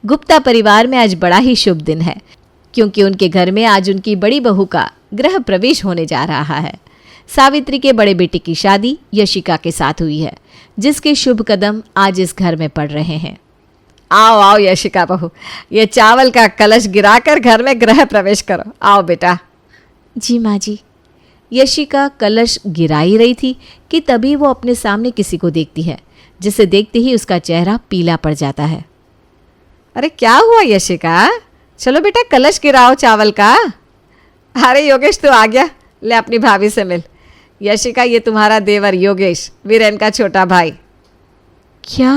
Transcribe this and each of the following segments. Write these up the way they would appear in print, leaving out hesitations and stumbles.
गुप्ता परिवार में आज बड़ा ही शुभ दिन है, क्योंकि उनके घर में आज उनकी बड़ी बहू का गृह प्रवेश होने जा रहा है। सावित्री के बड़े बेटे की शादी यशिका के साथ हुई है, जिसके शुभ कदम आज इस घर में पड़ रहे हैं। आओ आओ यशिका बहू, ये चावल का कलश गिराकर घर में गृह प्रवेश करो। आओ बेटा। जी माँ जी। यशिका कलश गिरा ही रही थी कि तभी वो अपने सामने किसी को देखती है, जिसे देखते ही उसका चेहरा पीला पड़ जाता है। अरे क्या हुआ यशिका? चलो बेटा कलश गिराओ चावल का। अरे योगेश तू आ गया, ले अपनी भाभी से मिल। यशिका ये तुम्हारा देवर योगेश, वीरेन का छोटा भाई। क्या?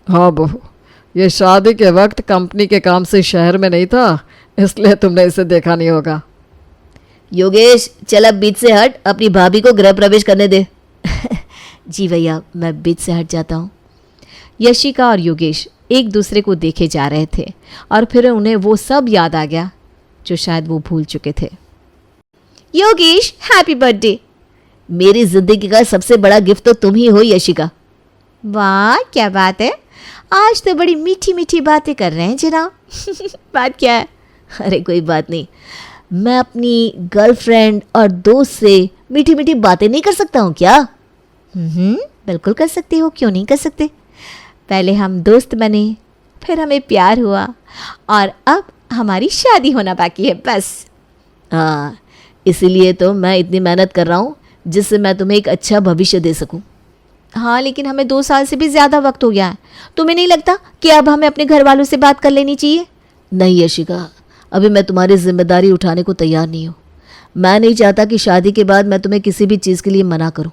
हाँ बहू, ये शादी के वक्त कंपनी के काम से शहर में नहीं था, इसलिए तुमने इसे देखा नहीं होगा। योगेश चल अब बीच से हट, अपनी भाभी को गृह प्रवेश करने दे। जी भैया, मैं बीच से हट जाता हूँ। यशिका और योगेश एक दूसरे को देखे जा रहे थे और फिर उन्हें वो सब याद आ गया जो शायद वो भूल चुके थे। Yogesh happy birthday. मेरी जिंदगी का सबसे बड़ा गिफ्ट तो तुम ही हो यशिका। वाह क्या बात है, आज तो बड़ी मीठी मीठी बातें कर रहे हैं जनाब। बात क्या है? अरे कोई बात नहीं, मैं अपनी गर्लफ्रेंड और दोस्त से मीठी मीठी बातें नहीं कर सकता हूँ क्या? बिल्कुल कर सकते हो, क्यों नहीं कर सकते। पहले हम दोस्त बने, फिर हमें प्यार हुआ और अब हमारी शादी होना बाकी है बस। हाँ, इसीलिए तो मैं इतनी मेहनत कर रहा हूँ, जिससे मैं तुम्हें एक अच्छा भविष्य दे सकूँ। हाँ लेकिन हमें 2 साल से भी ज़्यादा वक्त हो गया है। तुम्हें नहीं लगता कि अब हमें अपने घर वालों से बात कर लेनी चाहिए? नहीं यशिका, अभी मैं तुम्हारी जिम्मेदारी उठाने को तैयार नहीं हूँ। मैं नहीं चाहता कि शादी के बाद मैं तुम्हें किसी भी चीज़ के लिए मना करूँ,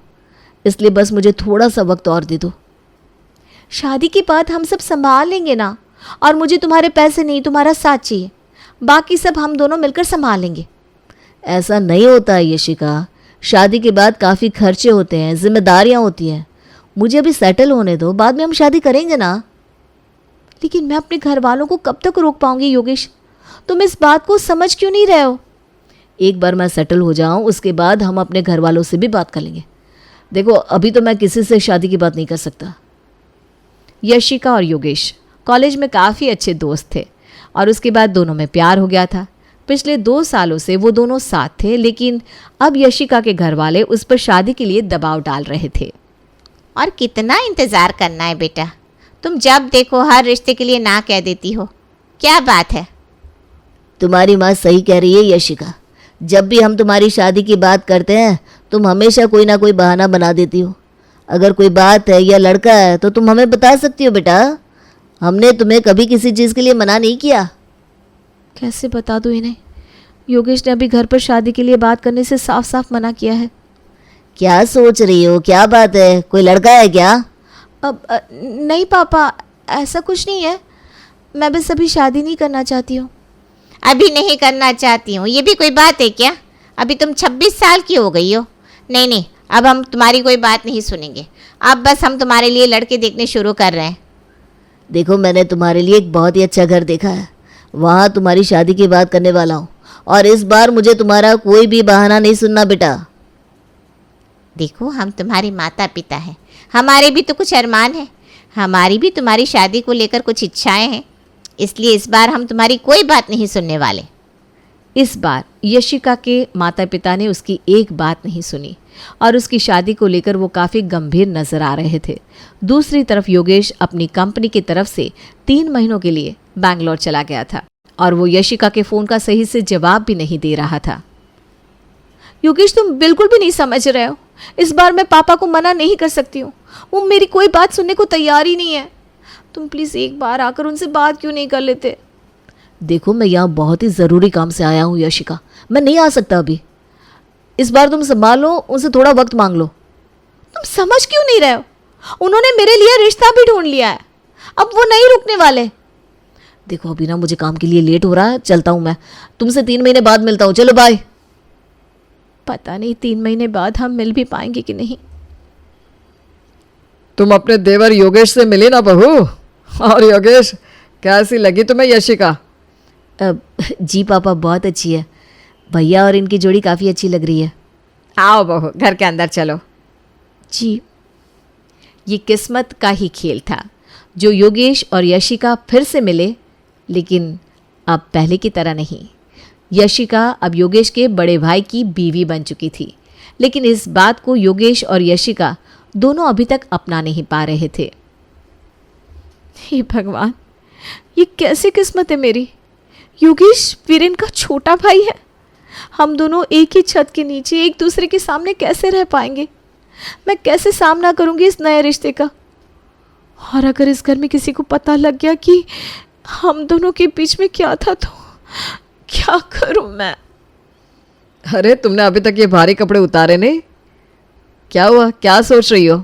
इसलिए बस मुझे थोड़ा सा वक्त और दे दो। शादी के बाद हम सब संभाल लेंगे ना, और मुझे तुम्हारे पैसे नहीं, तुम्हारा साथ चाहिए। बाकी सब हम दोनों मिलकर संभाल लेंगे। ऐसा नहीं होता है यशिका, शादी के बाद काफ़ी खर्चे होते हैं, जिम्मेदारियाँ होती हैं। मुझे अभी सेटल होने दो, बाद में हम शादी करेंगे ना। लेकिन मैं अपने घर वालों को कब तक रोक पाऊंगी योगेश? तुम इस बात को समझ क्यों नहीं रहे हो? एक बार मैं सेटल हो जाऊं, उसके बाद हम अपने घर वालों से भी बात कर लेंगे। देखो अभी तो मैं किसी से शादी की बात नहीं कर सकता। यशिका और योगेश कॉलेज में काफ़ी अच्छे दोस्त थे और उसके बाद दोनों में प्यार हो गया था। पिछले 2 सालों से वो दोनों साथ थे, लेकिन अब यशिका के घर वाले उस पर शादी के लिए दबाव डाल रहे थे। और कितना इंतज़ार करना है बेटा, तुम जब देखो हर रिश्ते के लिए ना कह देती हो, क्या बात है? तुम्हारी माँ सही कह रही है यशिका, जब भी हम तुम्हारी शादी की बात करते हैं तुम हमेशा कोई ना कोई बहाना बना देती हो। अगर कोई बात है या लड़का है तो तुम हमें बता सकती हो बेटा, हमने तुम्हें कभी किसी चीज़ के लिए मना नहीं किया। कैसे बता दूँ इन्हें? योगेश ने अभी घर पर शादी के लिए बात करने से साफ साफ मना किया है। क्या सोच रही हो, क्या बात है, कोई लड़का है क्या? अब नहीं पापा, ऐसा कुछ नहीं है। मैं बस अभी शादी नहीं करना चाहती हूँ। अभी नहीं करना चाहती हूँ, ये भी कोई बात है क्या? अभी तुम 26 साल की हो गई हो। नहीं नहीं, अब हम तुम्हारी कोई बात नहीं सुनेंगे। अब बस हम तुम्हारे लिए लड़के देखने शुरू कर रहे हैं। देखो मैंने तुम्हारे लिए एक बहुत ही अच्छा घर देखा है, वहाँ तुम्हारी शादी की बात करने वाला हूँ, और इस बार मुझे तुम्हारा कोई भी बहाना नहीं सुनना बेटा। देखो हम तुम्हारे माता पिता हैं, हमारे भी तो कुछ अरमान हैं, हमारी भी तुम्हारी शादी को लेकर कुछ इच्छाएं हैं, इसलिए इस बार हम तुम्हारी कोई बात नहीं सुनने वाले। इस बार यशिका के माता पिता ने उसकी एक बात नहीं सुनी और उसकी शादी को लेकर वो काफ़ी गंभीर नजर आ रहे थे। दूसरी तरफ योगेश अपनी कंपनी की तरफ से 3 महीनों के लिए बैंगलोर चला गया था और वो यशिका के फ़ोन का सही से जवाब भी नहीं दे रहा था। योगेश तुम बिल्कुल भी नहीं समझ रहे हो, इस बार मैं पापा को मना नहीं कर सकती हूँ, वो मेरी कोई बात सुनने को तैयार ही नहीं है। तुम प्लीज़ एक बार आकर उनसे बात क्यों नहीं कर लेते? देखो मैं यहाँ बहुत ही ज़रूरी काम से आया हूँ यशिका, मैं नहीं आ सकता अभी। इस बार तुम संभालो, उनसे थोड़ा वक्त मांग लो। तुम समझ क्यों नहीं रहे हो? उन्होंने मेरे लिए रिश्ता भी ढूंढ लिया है, अब वो नहीं रुकने वाले। देखो अभी ना मुझे काम के लिए लेट हो रहा है, चलता हूँ मैं, तुमसे 3 महीने बाद मिलता हूँ, चलो बाय। पता नहीं 3 महीने बाद हम मिल भी पाएंगे कि नहीं। तुम अपने देवर योगेश से मिली ना बहू? और योगेश कैसी लगी तुम्हें यशिका? जी पापा बहुत अच्छी है, भैया और इनकी जोड़ी काफ़ी अच्छी लग रही है। आओ बहू घर के अंदर चलो। जी, ये किस्मत का ही खेल था। जो योगेश और यशिका फिर से मिले, लेकिन अब पहले की तरह नहीं। यशिका अब योगेश के बड़े भाई की बीवी बन चुकी थी, लेकिन इस बात को योगेश और यशिका दोनों अभी तक अपना नहीं पा रहे थे। हे भगवान, ये कैसी किस्मत है मेरी। योगेश वीरेन का छोटा भाई है। हम दोनों एक ही छत के नीचे एक दूसरे के सामने कैसे रह पाएंगे। मैं कैसे सामना करूंगी इस नए रिश्ते का। और अगर इस घर में किसी को पता लग गया कि हम दोनों के बीच में क्या था तो क्या करूं मैं। अरे तुमने अभी तक ये भारी कपड़े उतारे नहीं? क्या हुआ, क्या सोच रही हो?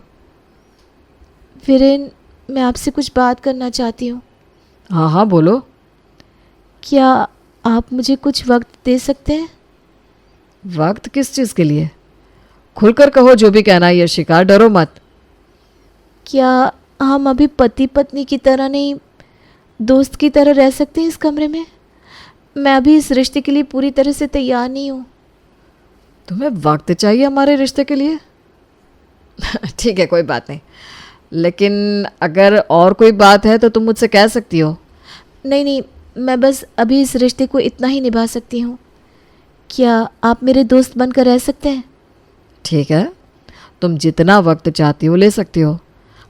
वीरेन, मैं आपसे कुछ बात करना चाहती हूँ। हाँ हाँ बोलो। क्या आप मुझे कुछ वक्त दे सकते हैं? वक्त किस चीज़ के लिए? खुलकर कहो जो भी कहना है यशिका, डरो मत। क्या हम अभी पति पत्नी की तरह नहीं, दोस्त की तरह रह सकते हैं इस कमरे में? मैं अभी इस रिश्ते के लिए पूरी तरह से तैयार नहीं हूँ। तुम्हें वक्त चाहिए हमारे रिश्ते के लिए? ठीक है, कोई बात नहीं, लेकिन अगर और कोई बात है तो तुम मुझसे कह सकती हो। नहीं नहीं, मैं बस अभी इस रिश्ते को इतना ही निभा सकती हूँ। क्या आप मेरे दोस्त बनकर रह सकते हैं? ठीक है, तुम जितना वक्त चाहती हो ले सकती हो।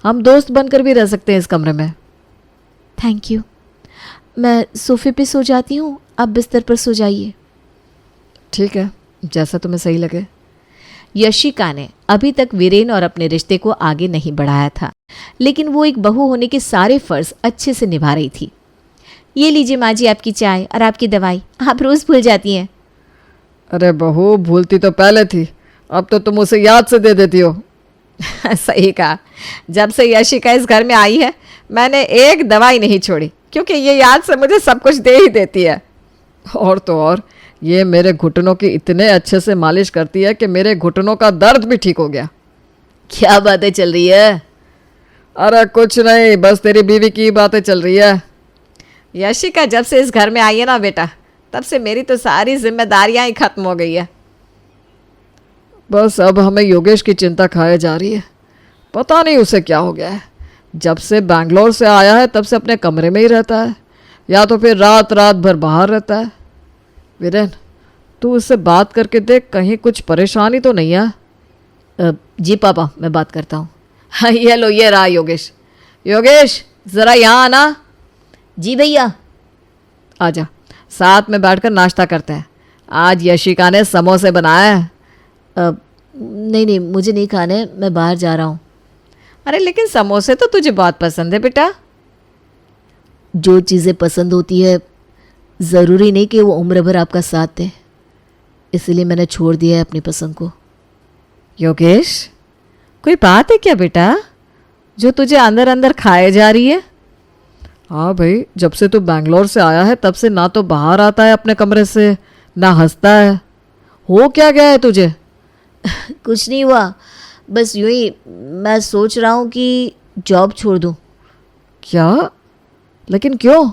हम दोस्त बनकर भी रह सकते हैं इस कमरे में। Thank you. मैं सोफे पे सो जाती हूँ, आप बिस्तर पर सो जाइए। ठीक है, जैसा तुम्हें सही लगे। यशिका ने अभी तक वीरेन और अपने रिश्ते को आगे नहीं बढ़ाया था, लेकिन वो एक बहू होने के सारे फर्ज अच्छे से निभा रही थी। ये लीजिए माँ जी आपकी चाय और आपकी दवाई, आप रोज़ भूल जाती हैं। अरे बहू, भूलती तो पहले थी, अब तो तुम उसे याद से दे देती हो। सही कहा, जब से यशिका इस घर में आई है मैंने एक दवाई नहीं छोड़ी, क्योंकि ये याद से मुझे सब कुछ दे ही देती है। और तो और ये मेरे घुटनों की इतने अच्छे से मालिश करती है कि मेरे घुटनों का दर्द भी ठीक हो गया। क्या बातें चल रही है? अरे कुछ नहीं, बस तेरी बीवी की बातें चल रही है। यशिका जब से इस घर में आई है ना बेटा, तब से मेरी तो सारी जिम्मेदारियां ही खत्म हो गई है। बस अब हमें योगेश की चिंता खाए जा रही है। पता नहीं उसे क्या हो गया है। जब से बैंगलोर से आया है तब से अपने कमरे में ही रहता है, या तो फिर रात रात भर बाहर रहता है। वीरेन, तू उससे बात करके देख, कहीं कुछ परेशानी तो नहीं है? जी पापा, मैं बात करता हूँ। हाँ ये लो, ये रहा योगेश। योगेश ज़रा यहाँ आना। जी भैया। आजा, साथ में बैठकर नाश्ता करते हैं। आज यशिका ने समोसे बनाए हैं। नहीं नहीं, मुझे नहीं खाने, मैं बाहर जा रहा हूँ। अरे लेकिन समोसे तो तुझे बहुत पसंद है बेटा। जो चीज़ें पसंद होती है ज़रूरी नहीं कि वो उम्र भर आपका साथ दे, इसलिए मैंने छोड़ दिया है अपनी पसंद को। योगेश, कोई बात है क्या बेटा जो तुझे अंदर अंदर खाए जा रही है? हाँ भाई, जब से तू बैंगलोर से आया है तब से ना तो बाहर आता है अपने कमरे से, ना हंसता है। हो क्या गया है तुझे? कुछ नहीं हुआ, बस यूं ही मैं सोच रहा हूँ कि जॉब छोड़ दूँ। क्या? लेकिन क्यों?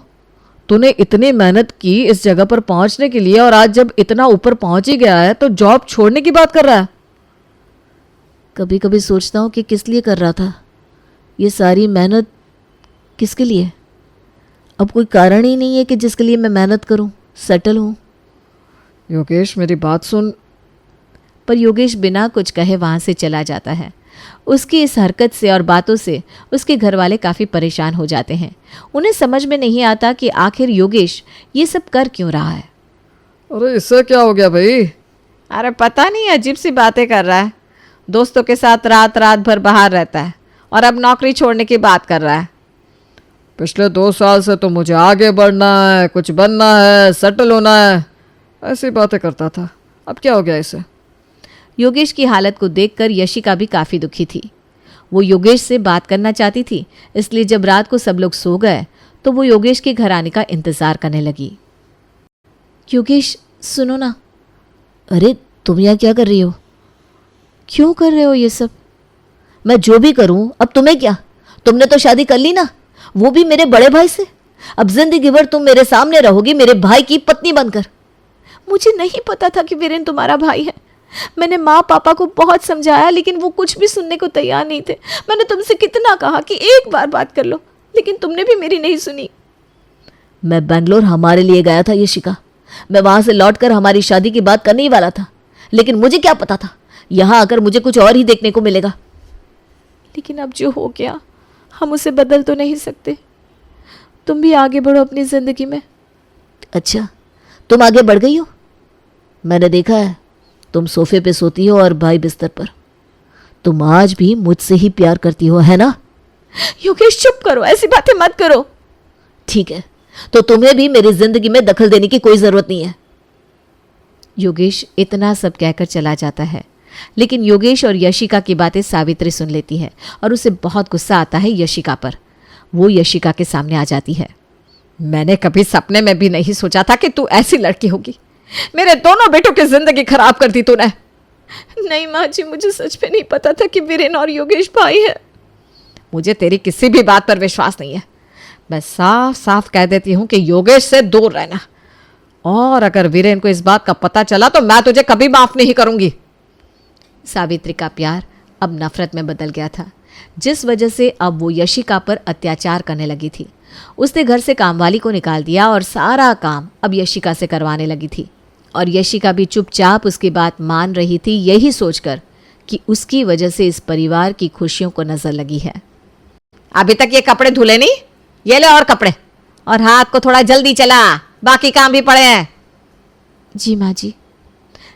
तूने इतनी मेहनत की इस जगह पर पहुंचने के लिए, और आज जब इतना ऊपर पहुंच ही गया है तो जॉब छोड़ने की बात कर रहा है? कभी कभी सोचता हूँ कि किस लिए कर रहा था ये सारी मेहनत, किसके लिए? अब कोई कारण ही नहीं है कि जिसके लिए मैं मेहनत करूँ, सेटल हूँ। योगेश मेरी बात सुन। पर योगेश बिना कुछ कहे वहाँ से चला जाता है। उसकी इस हरकत से और बातों से उसके घर वाले काफ़ी परेशान हो जाते हैं। उन्हें समझ में नहीं आता कि आखिर योगेश ये सब कर क्यों रहा है। अरे इससे क्या हो गया भाई? अरे पता नहीं, अजीब सी बातें कर रहा है। दोस्तों के साथ रात रात भर बाहर रहता है और अब नौकरी छोड़ने की बात कर रहा है। पिछले 2 साल से तो मुझे आगे बढ़ना है, कुछ बनना है, सेटल होना है, ऐसी बातें करता था। अब क्या हो गया इसे? योगेश की हालत को देखकर यशिका भी काफ़ी दुखी थी। वो योगेश से बात करना चाहती थी, इसलिए जब रात को सब लोग सो गए तो वो योगेश के घर आने का इंतज़ार करने लगी। योगेश सुनो ना। अरे तुम यहाँ क्या कर रही हो? क्यों कर रहे हो ये सब? मैं जो भी करूँ अब तुम्हें क्या? तुमने तो शादी कर ली ना, वो भी मेरे बड़े भाई से। अब जिंदगी भर तुम मेरे सामने रहोगी मेरे भाई की पत्नी बनकर। मुझे नहीं पता था कि वीरेन तुम्हारा भाई है। मैंने माँ पापा को बहुत समझाया, लेकिन वो कुछ भी सुनने को तैयार नहीं थे। मैंने तुमसे कितना कहा कि एक बार बात कर लो, लेकिन तुमने भी मेरी नहीं सुनी। मैं बेंगलोर हमारे लिए गया था यशिका। मैं वहां से लौटकर हमारी शादी की बात करने ही वाला था, लेकिन मुझे क्या पता था यहां आकर मुझे कुछ और ही देखने को मिलेगा। लेकिन अब जो हो गया हम उसे बदल तो नहीं सकते। तुम भी आगे बढ़ो अपनी जिंदगी में। अच्छा, तुम आगे बढ़ गई हो? मैंने देखा है तुम सोफे पे सोती हो और भाई बिस्तर पर। तुम आज भी मुझसे ही प्यार करती हो, है ना? योगेश चुप करो, ऐसी बातें मत करो। ठीक है, तो तुम्हें भी मेरी जिंदगी में दखल देने की कोई जरूरत नहीं है। योगेश इतना सब कहकर चला जाता है, लेकिन योगेश और यशिका की बातें सावित्री सुन लेती है और उसे बहुत गुस्सा आता है यशिका पर। वो यशिका के सामने आ जाती है। मैंने कभी सपने में भी नहीं सोचा था कि तू ऐसी लड़की होगी। मेरे दोनों बेटों की जिंदगी खराब कर दी तूने। नहीं माँ जी, मुझे सच में नहीं पता था कि वीरेन और योगेश भाई है। मुझे तेरी किसी भी बात पर विश्वास नहीं है। मैं साफ साफ कह देती हूं कि योगेश से दूर रहना, और अगर वीरेन को इस बात का पता चला तो मैं तुझे कभी माफ नहीं करूंगी। सावित्री का प्यार अब नफरत में बदल गया था, जिस वजह से अब वो यशिका पर अत्याचार करने लगी थी। उसने घर से कामवाली को निकाल दिया और सारा काम अब यशिका से करवाने लगी थी। और यशिका भी चुपचाप उसकी बात मान रही थी, यही सोचकर कि उसकी वजह से इस परिवार की खुशियों को नजर लगी है। अभी तक ये कपड़े धुले नहीं, ये ले और कपड़े, और हाथ को थोड़ा जल्दी चला, बाकी काम भी पड़े हैं। जी माँ जी।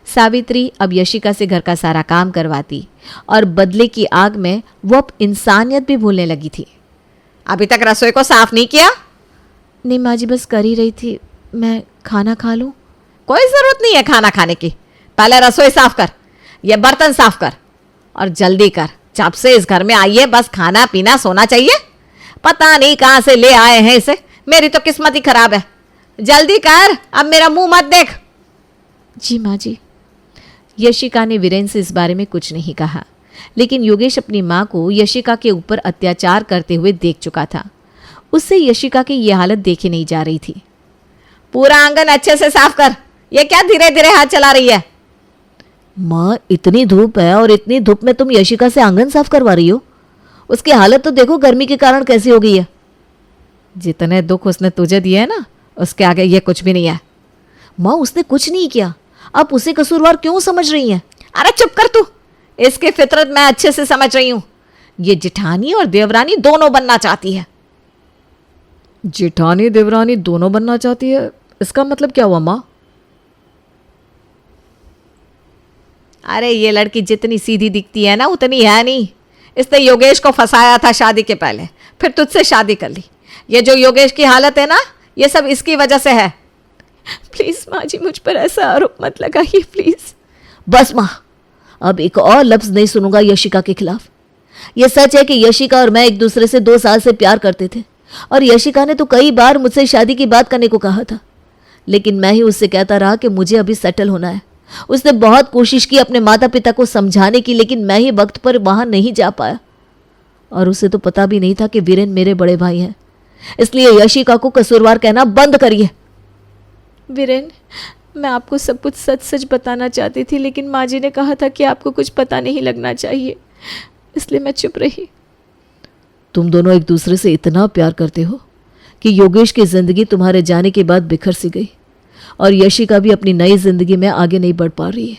सावित्री अब यशिका से घर का सारा काम करवाती और बदले की आग में वो अब इंसानियत भी भूलने लगी थी। अभी तक रसोई को साफ नहीं किया? नहीं माँ जी, बस कर ही रही थी। मैं खाना खा लूँ? कोई जरूरत नहीं है खाना खाने की। पहले रसोई साफ कर, ये बर्तन साफ कर, और जल्दी कर। जब से इस घर में आई है बस खाना पीना सोना चाहिए। पता नहीं कहां से ले आए हैं इसे। मेरी तो किस्मत ही खराब है। जल्दी कर, अब मेरा मुंह मत देख। जी माँ जी। यशिका ने वीरेन से इस बारे में कुछ नहीं कहा, लेकिन योगेश अपनी माँ को यशिका के ऊपर अत्याचार करते हुए देख चुका था। उससे यशिका की यह हालत देखी नहीं जा रही थी। पूरा आंगन अच्छे से साफ कर। ये क्या धीरे धीरे हाथ चला रही है? माँ, इतनी धूप है और इतनी धूप में तुम यशिका से आंगन साफ करवा रही हो? उसकी हालत तो देखो गर्मी के कारण कैसी हो गई है। जितने दुख उसने तुझे दिए है ना, उसके आगे ये कुछ भी नहीं है। माँ, उसने कुछ नहीं किया, आप उसे कसूरवार क्यों समझ रही हैं? अरे चुप कर तू। इसकी फितरत मैं अच्छे से समझ रही हूं। ये जिठानी और देवरानी दोनों बनना चाहती है। जिठानी देवरानी दोनों बनना चाहती है, इसका मतलब क्या हुआ माँ? अरे ये लड़की जितनी सीधी दिखती है ना उतनी है नहीं। इसने योगेश को फंसाया था शादी के पहले, फिर तुझसे शादी कर ली। ये जो योगेश की हालत है ना, ये सब इसकी वजह से है। प्लीज माँ जी, मुझ पर ऐसा आरोप मत लगाइए प्लीज। बस माँ, अब एक और लफ्ज नहीं सुनूंगा यशिका के खिलाफ। यह सच है कि यशिका और मैं एक दूसरे से 2 साल से प्यार करते थे, और यशिका ने तो कई बार मुझसे शादी की बात करने को कहा था, लेकिन मैं ही उससे कहता रहा कि मुझे अभी सेटल होना है। उसने बहुत कोशिश की अपने माता पिता को समझाने की, लेकिन मैं ही वक्त पर वहां नहीं जा पाया। और उसे तो पता भी नहीं था कि वीरेन मेरे बड़े भाई हैं। इसलिए यशिका को कसूरवार कहना बंद करिए। वीरेन, मैं आपको सब कुछ सच सच बताना चाहती थी, लेकिन माँ जी ने कहा था कि आपको कुछ पता नहीं लगना चाहिए, इसलिए मैं चुप रही। तुम दोनों एक दूसरे से इतना प्यार करते हो कि योगेश की जिंदगी तुम्हारे जाने के बाद बिखर सी गई, और यशिका भी अपनी नई जिंदगी में आगे नहीं बढ़ पा रही है।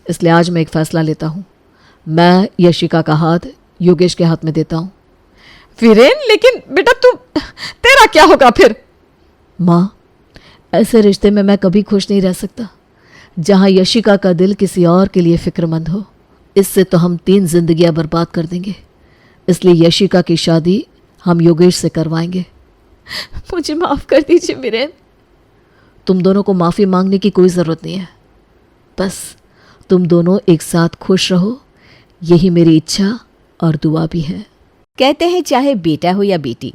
इसलिए आज मैं एक फैसला लेता हूँ। मैं यशिका का हाथ योगेश के हाथ में देता हूँ। वीरेन, लेकिन बेटा तेरा क्या होगा फिर? माँ, ऐसे रिश्ते में मैं कभी खुश नहीं रह सकता जहाँ यशिका का दिल किसी और के लिए फिक्रमंद हो। इससे तो हम 3 जिंदगियां बर्बाद कर देंगे। इसलिए यशिका की शादी हम योगेश से करवाएंगे। मुझे माफ कर दीजिए वीरेन। तुम दोनों को माफ़ी मांगने की कोई ज़रूरत नहीं है। बस तुम दोनों एक साथ खुश रहो, यही मेरी इच्छा और दुआ भी है। कहते हैं चाहे बेटा हो या बेटी,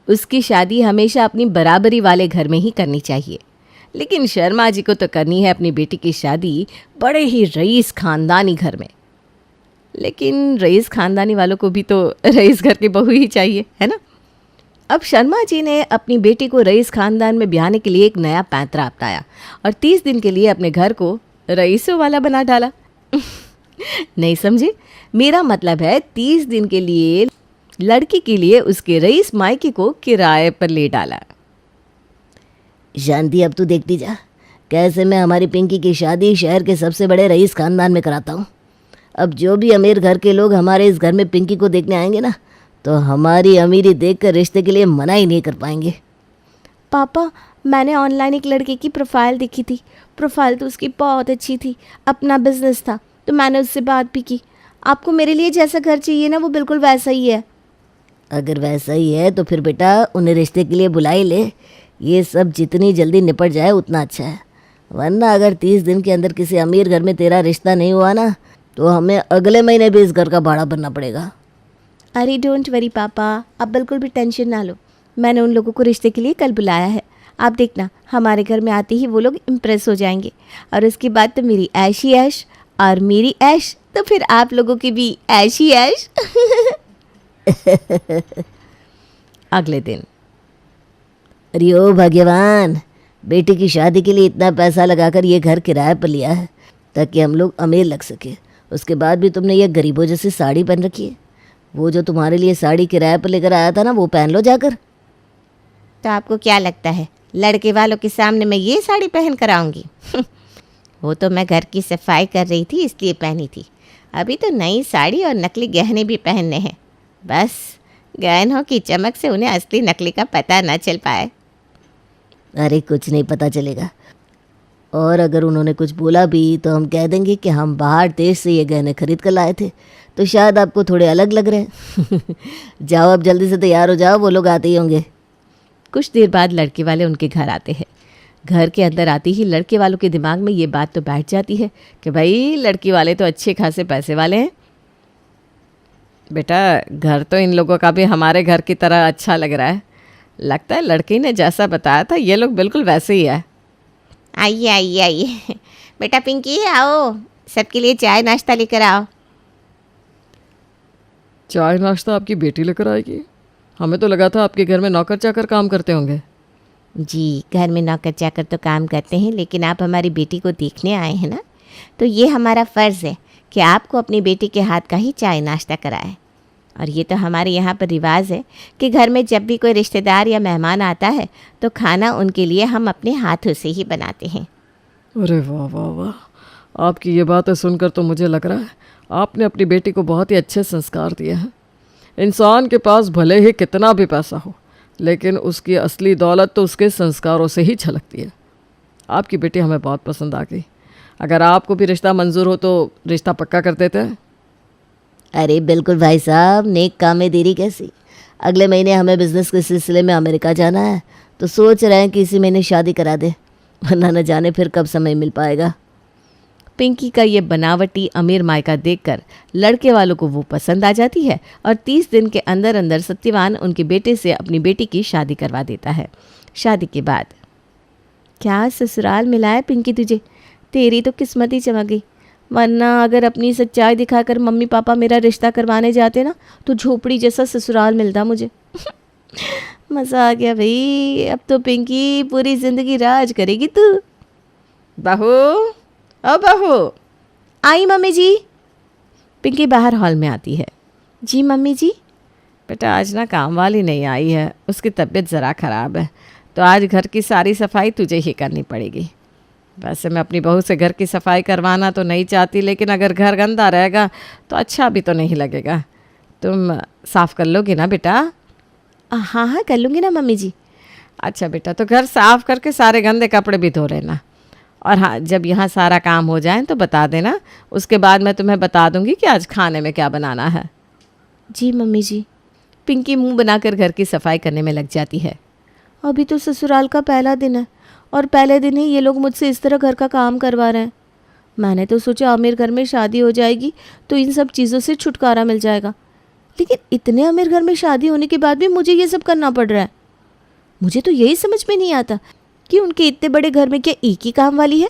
उसकी शादी हमेशा अपनी बराबरी वाले घर में ही करनी चाहिए। लेकिन शर्मा जी को तो करनी है अपनी बेटी की शादी बड़े ही रईस खानदानी घर में। लेकिन रईस खानदानी वालों को भी तो रईस घर की बहू ही चाहिए, है ना। अब शर्मा जी ने अपनी बेटी को रईस खानदान में ब्याहने के लिए एक नया पैंतरा अपनाया और 30 दिन के लिए अपने घर को रईसों वाला बना डाला। नहीं समझे? मेरा मतलब है 30 दिन के लिए लड़की के लिए उसके रईस मायके को किराए पर ले डाला। शांति, अब तू देखती जा कैसे मैं हमारी पिंकी की शादी शहर के सबसे बड़े रईस खानदान में कराता हूँ। अब जो भी अमीर घर के लोग हमारे इस घर में पिंकी को देखने आएंगे ना, तो हमारी अमीरी देखकर रिश्ते के लिए मना ही नहीं कर पाएंगे। पापा, मैंने ऑनलाइन एक लड़के की प्रोफाइल देखी थी। प्रोफाइल तो उसकी बहुत अच्छी थी, अपना बिजनेस था, तो मैंने उससे बात भी की। आपको मेरे लिए जैसा घर चाहिए ना, वो बिल्कुल वैसा ही है। अगर वैसा ही है तो फिर बेटा उन्हें रिश्ते के लिए बुला ही ले। ये सब जितनी जल्दी निपट जाए उतना अच्छा है, वरना अगर 30 दिन के अंदर किसी अमीर घर में तेरा रिश्ता नहीं हुआ ना, तो हमें अगले महीने भी इस घर का भाड़ा भरना पड़ेगा। अरे डोंट वरी पापा, आप बिल्कुल भी टेंशन ना लो। मैंने उन लोगों को रिश्ते के लिए कल बुलाया है। आप देखना, हमारे घर में आते ही वो लोग इम्प्रेस हो जाएंगे, और उसके बाद तो मेरी ऐश ही ऐश, और मेरी ऐश तो फिर आप लोगों की भी ऐश ही ऐश। अगले दिन, अरे ओ भगवान, बेटी की शादी के लिए इतना पैसा लगाकर ये घर किराए पर लिया है ताकि हम लोग अमीर लग सके। उसके बाद भी तुमने ये गरीबों जैसी साड़ी पहन रखी है। वो जो तुम्हारे लिए साड़ी किराए पर लेकर आया था ना, वो पहन लो जाकर। तो आपको क्या लगता है लड़के वालों के सामने मैं ये साड़ी पहन कर आऊँगी? वो तो मैं घर की सफाई कर रही थी इसलिए पहनी थी। अभी तो नई साड़ी और नकली गहने भी पहनने हैं, बस गहनों की चमक से उन्हें असली नकली का पता न चल पाए। अरे कुछ नहीं पता चलेगा, और अगर उन्होंने कुछ बोला भी तो हम कह देंगे कि हम बाहर देश से ये गहने खरीद कर लाए थे, तो शायद आपको थोड़े अलग लग रहे हैं। जाओ अब जल्दी से तैयार हो जाओ, वो लोग आते ही होंगे। कुछ देर बाद लड़के वाले उनके घर आते हैं। घर के अंदर आते ही लड़के वालों के दिमाग में ये बात तो बैठ जाती है कि भाई लड़की वाले तो अच्छे खासे पैसे वाले हैं। बेटा, घर तो इन लोगों का भी हमारे घर की तरह अच्छा लग रहा है। लगता है लड़की ने जैसा बताया था ये लोग बिल्कुल वैसे ही है। आइए आइए आइए बेटा पिंकी, आओ, सबके लिए चाय नाश्ता लेकर आओ। चाय नाश्ता आपकी बेटी लेकर आएगी? हमें तो लगा था आपके घर में नौकर चाकर काम करते होंगे। जी, घर में नौकर चाकर तो काम करते हैं, लेकिन आप हमारी बेटी को देखने आए हैं ना, तो ये हमारा फ़र्ज़ है कि आपको अपनी बेटी के हाथ का ही चाय नाश्ता कराएं। और ये तो हमारे यहाँ पर रिवाज है कि घर में जब भी कोई रिश्तेदार या मेहमान आता है तो खाना उनके लिए हम अपने हाथों से ही बनाते हैं। अरे वाह वाह वाह, आपकी ये बातें सुनकर तो मुझे लग रहा है आपने अपनी बेटी को बहुत ही अच्छे संस्कार दिए हैं। इंसान के पास भले ही कितना भी पैसा हो, लेकिन उसकी असली दौलत तो उसके संस्कारों से ही झलकती है। आपकी बेटी हमें बहुत पसंद आ गई। अगर आपको भी रिश्ता मंजूर हो तो रिश्ता पक्का कर देते हैं। अरे बिल्कुल भाई साहब, नेक काम में देरी कैसी। अगले महीने हमें बिजनेस के सिलसिले में अमेरिका जाना है, तो सोच रहे हैं कि इसी महीने शादी करा दे, वरना न जाने फिर कब समय मिल पाएगा। पिंकी का ये बनावटी अमीर मायका देखकर लड़के वालों को वो पसंद आ जाती है और 30 दिन के अंदर अंदर सत्यवान उनके बेटे से अपनी बेटी की शादी करवा देता है। शादी के बाद, क्या ससुराल मिला है पिंकी तुझे, तेरी तो किस्मत ही चमक गई। वरना अगर अपनी सच्चाई दिखाकर मम्मी पापा मेरा रिश्ता करवाने जाते ना, तो झोपड़ी जैसा ससुराल मिलता मुझे। मज़ा आ गया भाई, अब तो पिंकी पूरी ज़िंदगी राज करेगी तू। बहू, ओ बहू। आई मम्मी जी। पिंकी बाहर हॉल में आती है। जी मम्मी जी। बेटा, आज ना काम वाली नहीं आई है, उसकी तबीयत ज़रा ख़राब है, तो आज घर की सारी सफाई तुझे ही करनी पड़ेगी। वैसे मैं अपनी बहू से घर की सफाई करवाना तो नहीं चाहती, लेकिन अगर घर गंदा रहेगा तो अच्छा भी तो नहीं लगेगा। तुम साफ़ कर लोगी ना बेटा? हाँ हाँ कर लूँगी ना मम्मी जी। अच्छा बेटा, तो घर साफ़ करके सारे गंदे कपड़े भी धो लेना। और हाँ, जब यहाँ सारा काम हो जाए तो बता देना, उसके बाद मैं तुम्हें बता दूँगी कि आज खाने में क्या बनाना है। जी मम्मी जी। पिंकी मुंह बनाकर घर की सफाई करने में लग जाती है। अभी तो ससुराल का पहला दिन है और पहले दिन ही ये लोग मुझसे इस तरह घर का काम करवा रहे हैं। मैंने तो सोचा अमीर घर में शादी हो जाएगी तो इन सब चीज़ों से छुटकारा मिल जाएगा, लेकिन इतने अमीर घर में शादी होने के बाद भी मुझे ये सब करना पड़ रहा है। मुझे तो यही समझ में नहीं आता कि उनके इतने बड़े घर में क्या एक ही काम वाली है?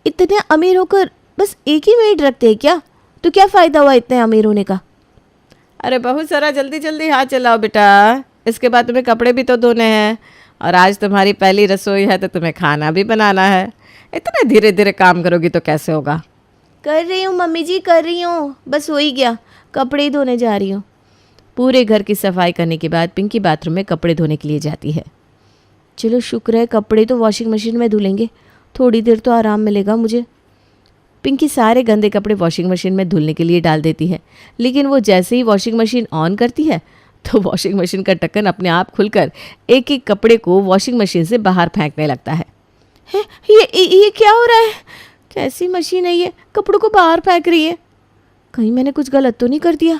इतने अमीर होकर बस एक ही मेड रखते हैं क्या? तो क्या फ़ायदा हुआ इतने अमीर होने का? अरे बहू, ज़रा जल्दी जल्दी हाथ चलाओ बेटा, इसके बाद तुम्हें कपड़े भी तो धोने हैं, और आज तुम्हारी पहली रसोई है तो तुम्हें खाना भी बनाना है। इतने धीरे धीरे काम करोगी तो कैसे होगा? कर रही हूँ मम्मी जी, कर रही हूँ, बस हो ही गया, कपड़े ही धोने जा रही हूँ। पूरे घर की सफाई करने के बाद पिंकी बाथरूम में कपड़े धोने के लिए जाती है। चलो शुक्र है कपड़े तो वॉशिंग मशीन में धुलेंगे, थोड़ी देर तो आराम मिलेगा मुझे। पिंकी सारे गंदे कपड़े वॉशिंग मशीन में धुलने के लिए डाल देती है, लेकिन वो जैसे ही वॉशिंग मशीन ऑन करती है तो वॉशिंग मशीन का ढक्कन अपने आप खुलकर एक एक कपड़े को वॉशिंग मशीन से बाहर फेंकने लगता है। ये क्या हो रहा है? कैसी मशीन है ये, कपड़ों को बाहर फेंक रही है? कहीं मैंने कुछ गलत तो नहीं कर दिया?